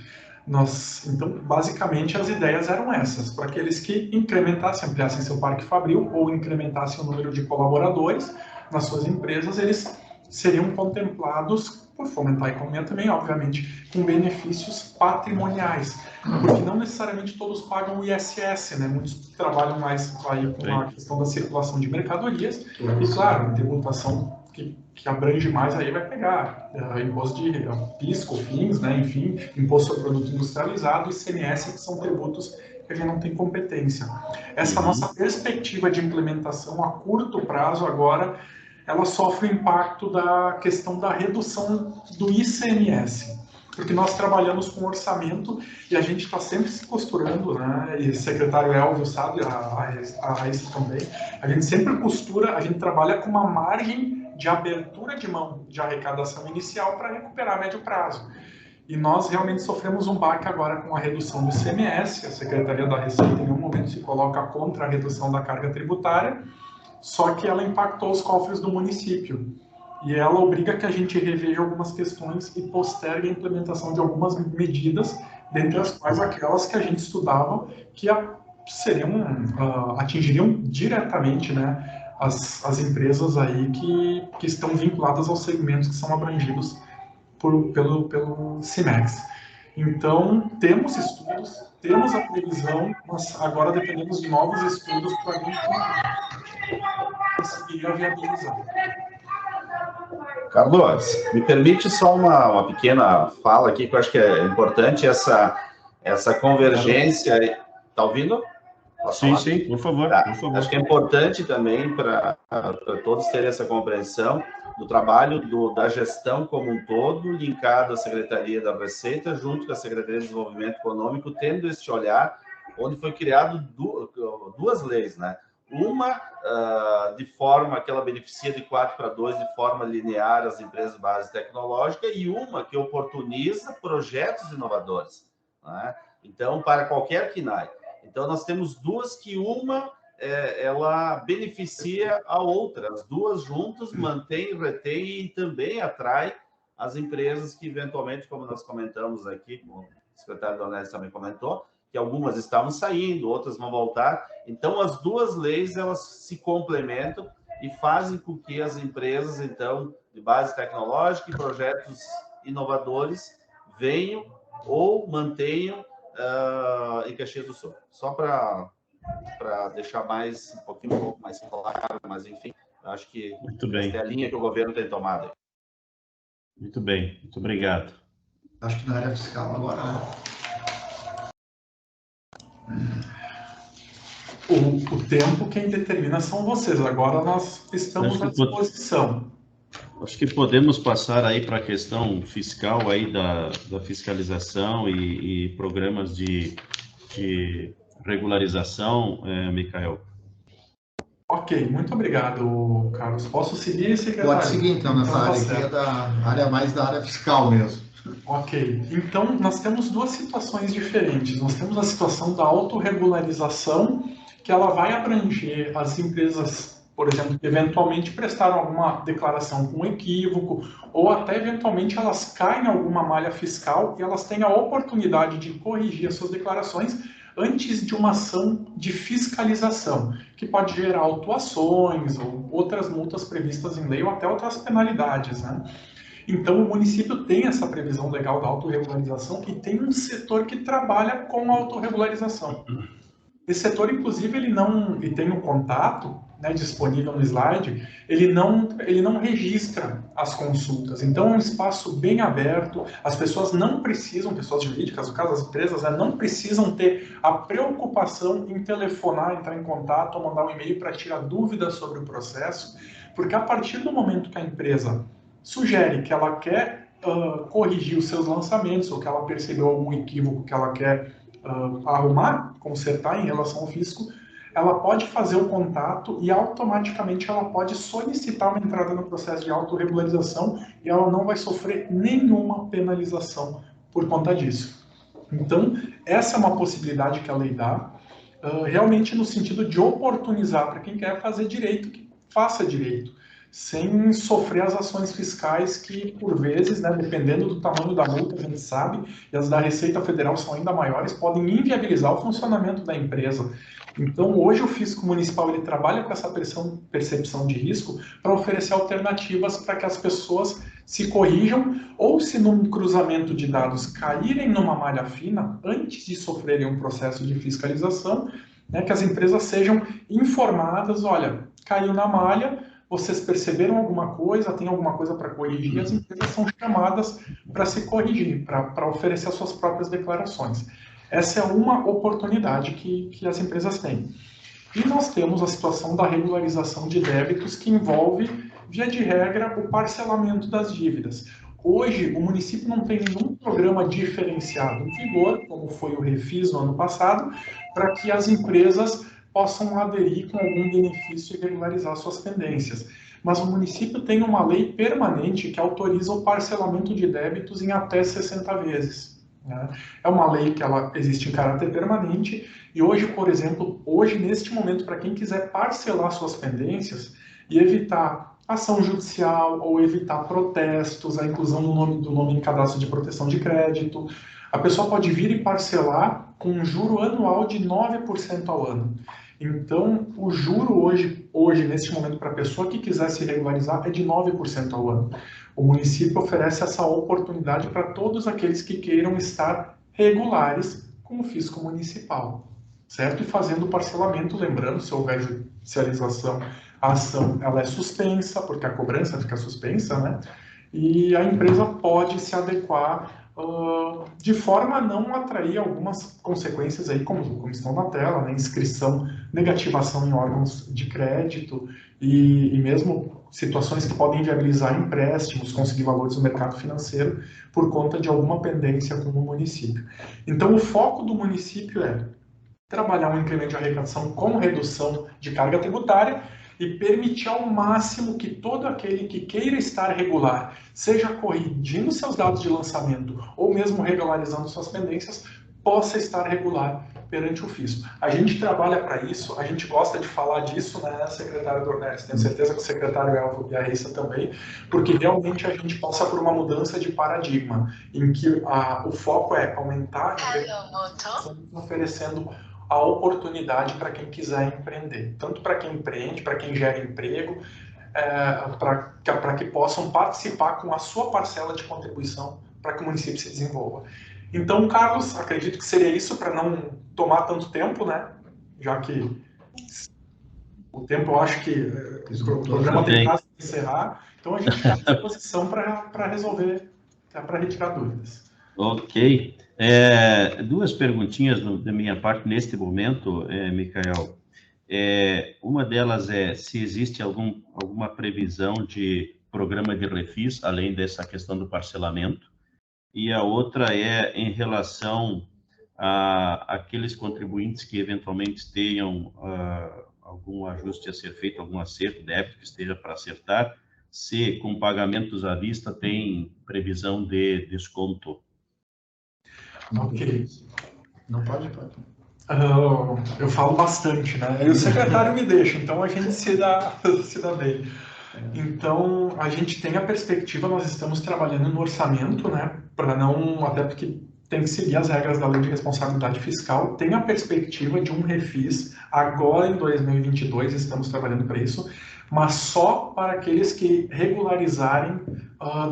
Então, basicamente, as ideias eram essas, para aqueles que incrementassem, ampliassem seu parque fabril ou incrementassem o número de colaboradores nas suas empresas, eles seriam contemplados, por fomentar a economia também, obviamente, com benefícios patrimoniais, porque não necessariamente todos pagam o ISS, né? Muitos trabalham mais aí com a questão da circulação de mercadorias, e claro, a tributação que abrange mais aí vai pegar imposto de PIS, COFINS, né, enfim, imposto sobre produto industrializado e ICMS, que são tributos que a gente não tem competência. Essa nossa perspectiva de implementação a curto prazo agora, ela sofre o impacto da questão da redução do ICMS, porque nós trabalhamos com orçamento e a gente está sempre se costurando, né, e o secretário Elvio sabe, a Raíssa também, a gente sempre costura, a gente trabalha com uma margem de abertura de mão de arrecadação inicial para recuperar a médio prazo. E nós realmente sofremos um baque agora com a redução do ICMS, a Secretaria da Receita em nenhum momento se coloca contra a redução da carga tributária, só que ela impactou os cofres do município. E ela obriga que a gente reveja algumas questões e postergue a implementação de algumas medidas, dentre as quais aquelas que a gente estudava, que atingiriam diretamente, né, as empresas aí que estão vinculadas aos segmentos que são abrangidos pelo Cimex. Então, temos estudos, temos a previsão, mas agora dependemos de novos estudos para a gente conseguir viabilizar. Carlos, me permite só uma pequena fala aqui, que eu acho que é importante essa convergência. Está ouvindo? Sim, por favor, tá. Por favor. Acho que é importante também para todos terem essa compreensão do trabalho da gestão como um todo, linkado à Secretaria da Receita, junto com a Secretaria de Desenvolvimento Econômico, tendo este olhar, onde foi criado duas leis, né? Uma, de forma que ela beneficia de 4-2, de forma linear, as empresas de base tecnológica, e uma que oportuniza projetos inovadores, né? Então, para qualquer KINAI. Então, nós temos duas que uma, ela beneficia a outra. As duas juntas mantém, retém e também atrai as empresas que, eventualmente, como nós comentamos aqui, como o secretário Donelli também comentou, que algumas estavam saindo, outras vão voltar. Então, as duas leis, elas se complementam e fazem com que as empresas, então, de base tecnológica e projetos inovadores venham ou mantenham em Caxias do Sul. Só para deixar um pouco mais claro, mas enfim, acho que essa é a linha que o governo tem tomado. Muito bem, muito obrigado. Acho que na área fiscal agora, né? O tempo quem determina são vocês, agora nós estamos à disposição. Acho que podemos passar aí para a questão fiscal aí da fiscalização e programas de regularização, Micael. Ok, muito obrigado, Carlos. Posso seguir, secretário? Pode seguir, então, nessa área aqui é da área mais da área fiscal mesmo. Ok, então nós temos duas situações diferentes. Nós temos a situação da autorregularização, que ela vai abranger as empresas, por exemplo, que eventualmente prestaram alguma declaração com equívoco, ou até eventualmente elas caem em alguma malha fiscal e elas têm a oportunidade de corrigir as suas declarações antes de uma ação de fiscalização, que pode gerar autuações ou outras multas previstas em lei ou até outras penalidades, né? Então, o município tem essa previsão legal da autorregularização e tem um setor que trabalha com a autorregularização. Esse setor, inclusive, ele não, e tem um contato, né, disponível no slide, ele não registra as consultas. Então, é um espaço bem aberto, as pessoas não precisam, pessoas jurídicas, no caso das empresas, né, não precisam ter a preocupação em telefonar, entrar em contato ou mandar um e-mail para tirar dúvidas sobre o processo, porque a partir do momento que a empresa sugere que ela quer corrigir os seus lançamentos, ou que ela percebeu algum equívoco que ela quer arrumar, consertar em relação ao fisco, ela pode fazer o contato e automaticamente ela pode solicitar uma entrada no processo de autorregularização e ela não vai sofrer nenhuma penalização por conta disso. Então, essa é uma possibilidade que a lei dá, realmente no sentido de oportunizar para quem quer fazer direito, que faça direito, sem sofrer as ações fiscais que, por vezes, né, dependendo do tamanho da multa, a gente sabe, e as da Receita Federal são ainda maiores, podem inviabilizar o funcionamento da empresa. Então, hoje o fisco municipal ele trabalha com essa percepção de risco para oferecer alternativas para que as pessoas se corrijam ou, se num cruzamento de dados caírem numa malha fina, antes de sofrerem um processo de fiscalização, né, que as empresas sejam informadas, olha, caiu na malha, vocês perceberam alguma coisa, tem alguma coisa para corrigir, as empresas são chamadas para se corrigir, para oferecer as suas próprias declarações. Essa é uma oportunidade que as empresas têm. E nós temos a situação da regularização de débitos, que envolve, via de regra, o parcelamento das dívidas. Hoje, o município não tem nenhum programa diferenciado em vigor, como foi o Refis no ano passado, para que as empresas possam aderir com algum benefício e regularizar suas pendências. Mas o município tem uma lei permanente que autoriza o parcelamento de débitos em até 60 vezes. Né? É uma lei que ela existe em caráter permanente e hoje, por exemplo, neste momento, para quem quiser parcelar suas pendências e evitar ação judicial ou evitar protestos, a inclusão do nome em cadastro de proteção de crédito, a pessoa pode vir e parcelar com um juro anual de 9% ao ano. Então, o juro hoje neste momento, para a pessoa que quiser se regularizar, é de 9% ao ano. O município oferece essa oportunidade para todos aqueles que queiram estar regulares com o fisco municipal, certo? E fazendo o parcelamento, lembrando, se houver judicialização, a ação ela é suspensa, porque a cobrança fica suspensa, né? E a empresa pode se adequar de forma a não atrair algumas consequências aí, como estão na tela, né? Inscrição, negativação em órgãos de crédito e mesmo situações que podem viabilizar empréstimos, conseguir valores no mercado financeiro por conta de alguma pendência com o município. Então, o foco do município é trabalhar um incremento de arrecadação com redução de carga tributária e permitir ao máximo que todo aquele que queira estar regular, seja corrigindo seus dados de lançamento ou mesmo regularizando suas pendências, possa estar regular perante o fisco. A gente trabalha para isso, a gente gosta de falar disso, né, secretário Dornelles? Tenho certeza que o secretário Elvo e a Raíssa também, porque realmente a gente passa por uma mudança de paradigma, em que o foco é aumentar a oferecendo a oportunidade para quem quiser empreender, tanto para quem empreende, para quem gera emprego, para que possam participar com a sua parcela de contribuição para que o município se desenvolva. Então, Carlos, acredito que seria isso para não tomar tanto tempo, né? Já que o tempo, eu acho que o programa tem prazo de encerrar, então a gente está à disposição para resolver, para retirar dúvidas. Ok. Duas perguntinhas da minha parte neste momento, Micael. Uma delas é se existe alguma previsão de programa de refis, além dessa questão do parcelamento, e a outra é em relação a aqueles contribuintes que eventualmente tenham algum ajuste a ser feito, algum acerto, débito que esteja para acertar, se com pagamentos à vista tem previsão de desconto. Ok. Não pode. Eu falo bastante, né? E o secretário me deixa, então a gente se dá bem. Então, a gente tem a perspectiva, nós estamos trabalhando no orçamento, né? Para não, até porque tem que seguir as regras da Lei de Responsabilidade Fiscal, tem a perspectiva de um refis agora em 2022, estamos trabalhando para isso, mas só para aqueles que regularizarem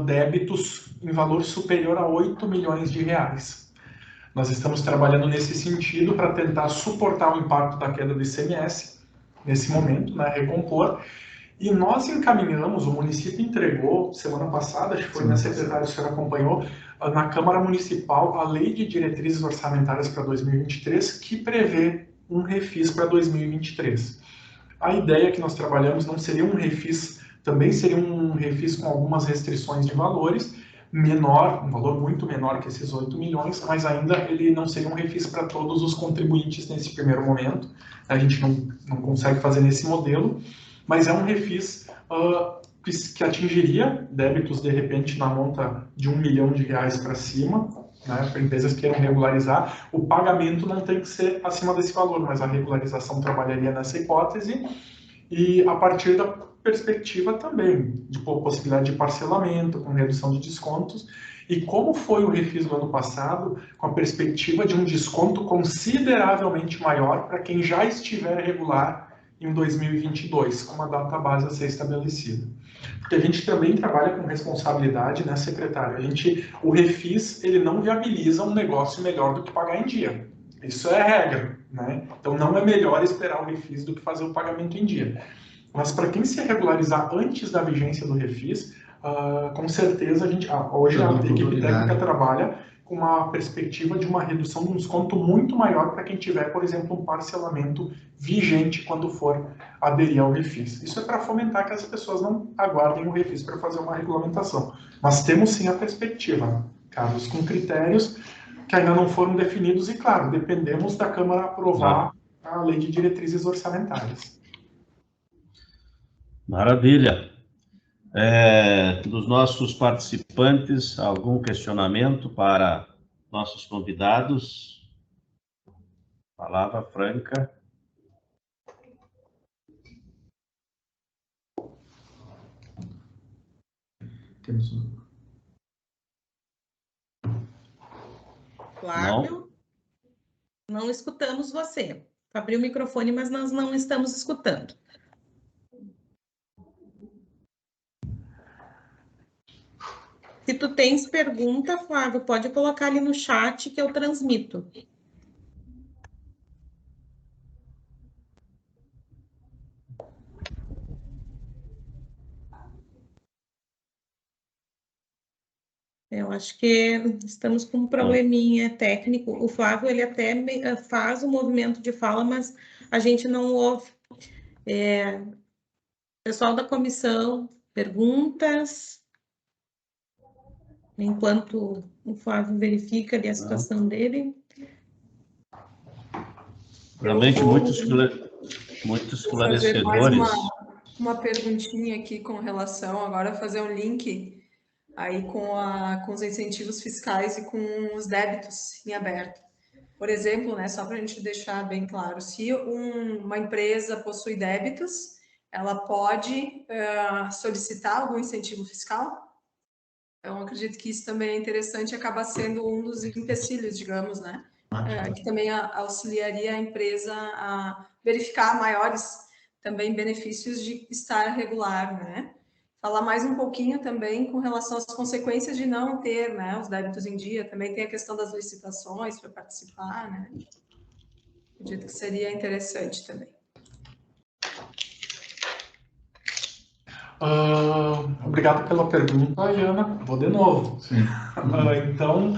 débitos em valor superior a 8 milhões de reais. Nós estamos trabalhando nesse sentido para tentar suportar o impacto da queda do ICMS, nesse momento, né, recompor. E nós encaminhamos, o município entregou, semana passada, acho que foi, né, secretário, o senhor acompanhou, na Câmara Municipal, a Lei de Diretrizes Orçamentárias para 2023, que prevê um refis para 2023. A ideia que nós trabalhamos não seria um refis, também seria um refis com algumas restrições de valores, menor, um valor muito menor que esses 8 milhões, mas ainda ele não seria um refis para todos os contribuintes nesse primeiro momento. A gente não consegue fazer nesse modelo, mas é um refis que atingiria débitos, de repente, na monta de 1 milhão de reais para cima, né, para empresas que queiram regularizar. O pagamento não tem que ser acima desse valor, mas a regularização trabalharia nessa hipótese, e a partir da perspectiva também de possibilidade de parcelamento, com redução de descontos, e como foi o refis do ano passado, com a perspectiva de um desconto consideravelmente maior para quem já estiver regular em 2022, com uma data base a ser estabelecida. Porque a gente também trabalha com responsabilidade, né, secretário? O refis, ele não viabiliza um negócio melhor do que pagar em dia. Isso é regra, né? Então não é melhor esperar o refis do que fazer o pagamento em dia. Mas para quem se regularizar antes da vigência do refis, com certeza hoje a equipe técnica trabalha com uma perspectiva de uma redução de um desconto muito maior para quem tiver, por exemplo, um parcelamento vigente quando for aderir ao refis. Isso é para fomentar que as pessoas não aguardem o refis para fazer uma regulamentação. Mas temos sim a perspectiva, Carlos, com critérios que ainda não foram definidos e, claro, dependemos da Câmara aprovar a Lei de Diretrizes Orçamentárias. Maravilha. Dos nossos participantes, algum questionamento para nossos convidados? Palavra franca. Temos Flávio, não escutamos você. Abriu o microfone, mas nós não estamos escutando. Se tu tens pergunta, Flávio, pode colocar ali no chat que eu transmito. Eu acho que estamos com um probleminha técnico. O Flávio, ele até faz o movimento de fala, mas a gente não ouve. Pessoal da comissão, perguntas? Enquanto o Flávio verifica ali a situação dele. Realmente muito esclarecedores. Mais uma perguntinha aqui com relação, agora fazer um link aí com os incentivos fiscais e com os débitos em aberto. Por exemplo, né, só para a gente deixar bem claro, se uma empresa possui débitos, ela pode solicitar algum incentivo fiscal? Então, acredito que isso também é interessante e acaba sendo um dos empecilhos, digamos, né? Que também auxiliaria a empresa a verificar maiores também benefícios de estar regular, né? Falar mais um pouquinho também com relação às consequências de não ter, né, os débitos em dia. Também tem a questão das licitações para participar, né? Acredito que seria interessante também. Obrigado pela pergunta, Ana. Vou de novo. Então,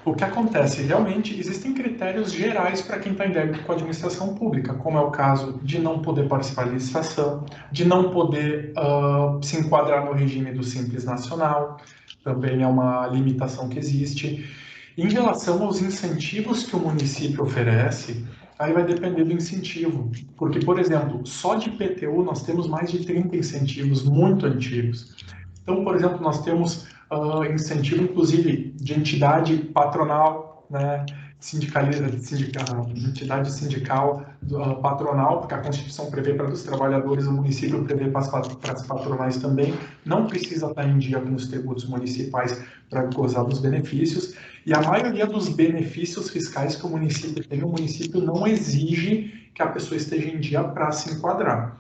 o que acontece? Realmente, existem critérios gerais para quem está em débito com a administração pública, como é o caso de não poder participar de licitação, de não poder se enquadrar no regime do Simples Nacional, também é uma limitação que existe. Em relação aos incentivos que o município oferece, aí vai depender do incentivo, porque, por exemplo, só de IPTU nós temos mais de 30 incentivos muito antigos. Então, por exemplo, nós temos incentivo, inclusive, de entidade patronal, né, entidade sindical patronal, porque a Constituição prevê para os trabalhadores, o município prevê para as patronais também, não precisa estar em dia com os tributos municipais para gozar dos benefícios, e a maioria dos benefícios fiscais que o município tem, o município não exige que a pessoa esteja em dia para se enquadrar.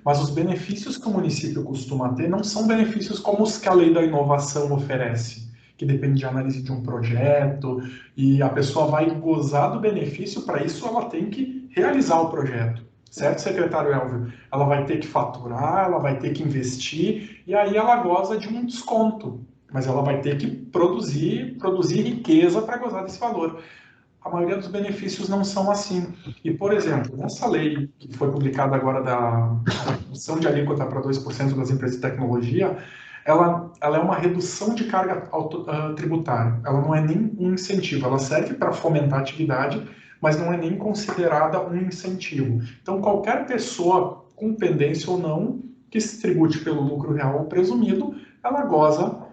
Mas os benefícios que o município costuma ter não são benefícios como os que a lei da inovação oferece, que depende de análise de um projeto, e a pessoa vai gozar do benefício, para isso ela tem que realizar o projeto, certo, secretário Elvio? Ela vai ter que faturar, ela vai ter que investir, e aí ela goza de um desconto, mas ela vai ter que produzir riqueza para gozar desse valor. A maioria dos benefícios não são assim. E, por exemplo, nessa lei que foi publicada agora da redução de alíquota para 2% das empresas de tecnologia, ela é uma redução de carga tributária. Ela não é nem um incentivo, ela serve para fomentar a atividade, mas não é nem considerada um incentivo. Então, qualquer pessoa, com pendência ou não, que se tribute pelo lucro real ou presumido, ela goza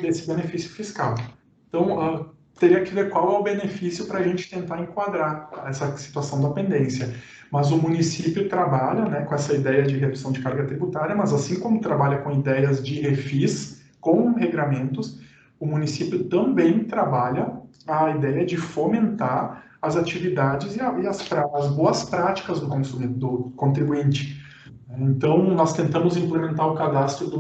desse benefício fiscal. Então, teria que ver qual é o benefício para a gente tentar enquadrar essa situação da pendência. Mas o município trabalha, né, com essa ideia de redução de carga tributária, mas assim como trabalha com ideias de refis, com regramentos, o município também trabalha a ideia de fomentar as atividades e as boas práticas do contribuinte. Então, nós tentamos implementar o cadastro do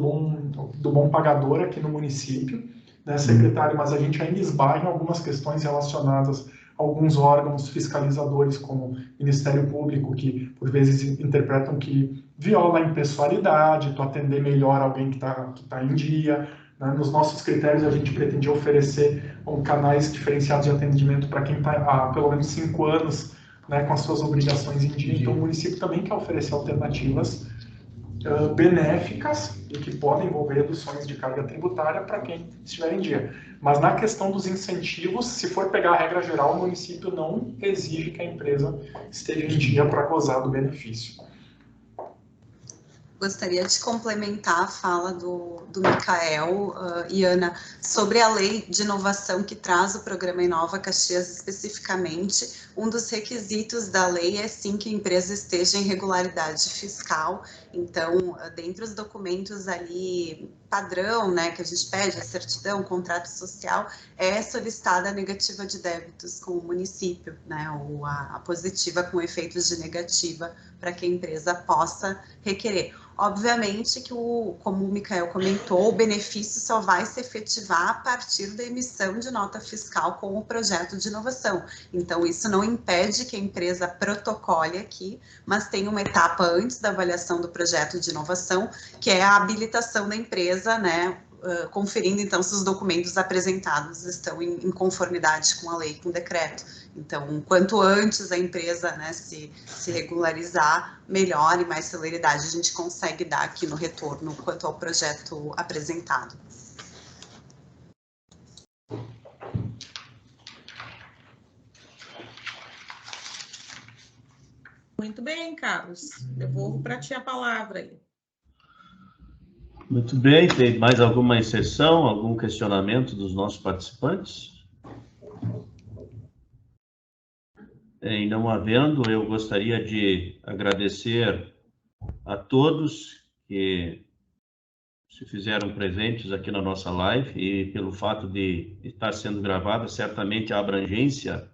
bom pagador aqui no município, né, secretário, mas a gente ainda esbarra em algumas questões relacionadas a alguns órgãos fiscalizadores, como o Ministério Público, que por vezes interpretam que viola a impessoalidade, tu atender melhor alguém que tá em dia. Né? Nos nossos critérios, a gente pretendia oferecer canais diferenciados de atendimento para quem está há pelo menos 5 anos, né, com as suas obrigações em dia. Então, o município também quer oferecer alternativas benéficas e que podem envolver reduções de carga tributária para quem estiver em dia. Mas na questão dos incentivos, se for pegar a regra geral, o município não exige que a empresa esteja em dia para gozar do benefício. Gostaria de complementar a fala do Micael e Ana sobre a lei de inovação que traz o programa Inova Caxias especificamente. Um dos requisitos da lei é sim que a empresa esteja em regularidade fiscal. Então, dentre os documentos ali padrão, né, que a gente pede, a certidão, o contrato social, é solicitada a negativa de débitos com o município, né, ou a positiva com efeitos de negativa para que a empresa possa requerer. Obviamente que, como o Micael comentou, o benefício só vai se efetivar a partir da emissão de nota fiscal com o projeto de inovação. Então, isso não impede que a empresa protocole aqui, mas tem uma etapa antes da avaliação do projeto de inovação, que é a habilitação da empresa, né, conferindo, então, se os documentos apresentados estão em conformidade com a lei, com o decreto. Então, quanto antes a empresa, né, se regularizar, melhor e mais celeridade a gente consegue dar aqui no retorno quanto ao projeto apresentado. Muito bem, Carlos. Devolvo para ti a palavra aí. Muito bem, tem mais alguma inserção, algum questionamento dos nossos participantes? Em não havendo, eu gostaria de agradecer a todos que se fizeram presentes aqui na nossa live e pelo fato de estar sendo gravada, certamente a abrangência,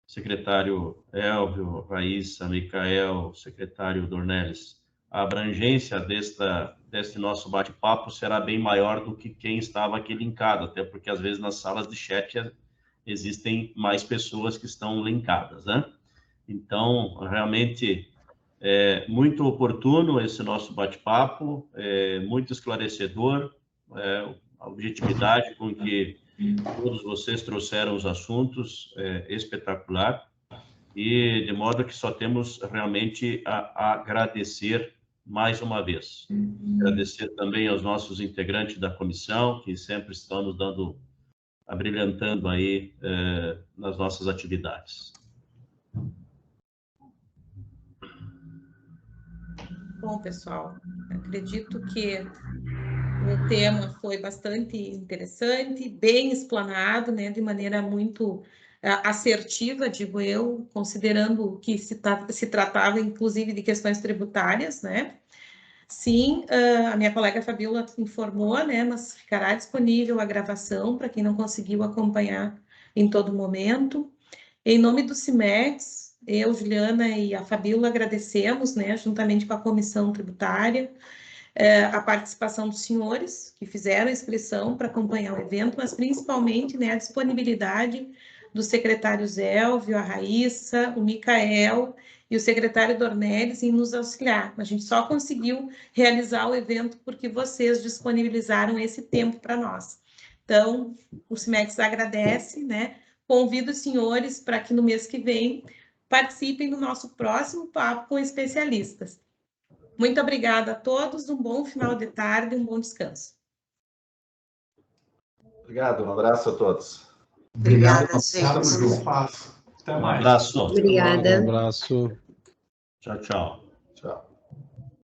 secretário Elvio, Raíssa, Micael, secretário Dornelles, a abrangência deste nosso bate-papo será bem maior do que quem estava aqui linkado, até porque às vezes nas salas de chat existem mais pessoas que estão linkadas, né? Então, realmente é muito oportuno esse nosso bate-papo, muito esclarecedor, a objetividade com que todos vocês trouxeram os assuntos, espetacular, e de modo que só temos realmente a agradecer mais uma vez. Agradecer também aos nossos integrantes da comissão, que sempre estão nos dando, abrilhantando aí nas nossas atividades. Bom, pessoal, acredito que o tema foi bastante interessante, bem explanado, né, de maneira muito assertiva, digo eu, considerando que se tratava, inclusive, de questões tributárias, né? Sim, a minha colega Fabíola informou, né, mas ficará disponível a gravação para quem não conseguiu acompanhar em todo momento. Em nome do CIMEX, eu, Juliana e a Fabíola agradecemos, né, juntamente com a comissão tributária, a participação dos senhores que fizeram a inscrição para acompanhar o evento, mas principalmente, né, a disponibilidade dos secretários Elvio, a Raíssa, o Micael e o secretário Dornelles em nos auxiliar. A gente só conseguiu realizar o evento porque vocês disponibilizaram esse tempo para nós. Então, o CIMEX agradece, né? Convido os senhores para que no mês que vem participem do nosso próximo papo com especialistas. Muito obrigada a todos, um bom final de tarde e um bom descanso. Obrigado, um abraço a todos. Obrigada, Obrigado gente. pelo espaço. Até Um mais. abraço. Obrigada. Um abraço. Tchau, tchau.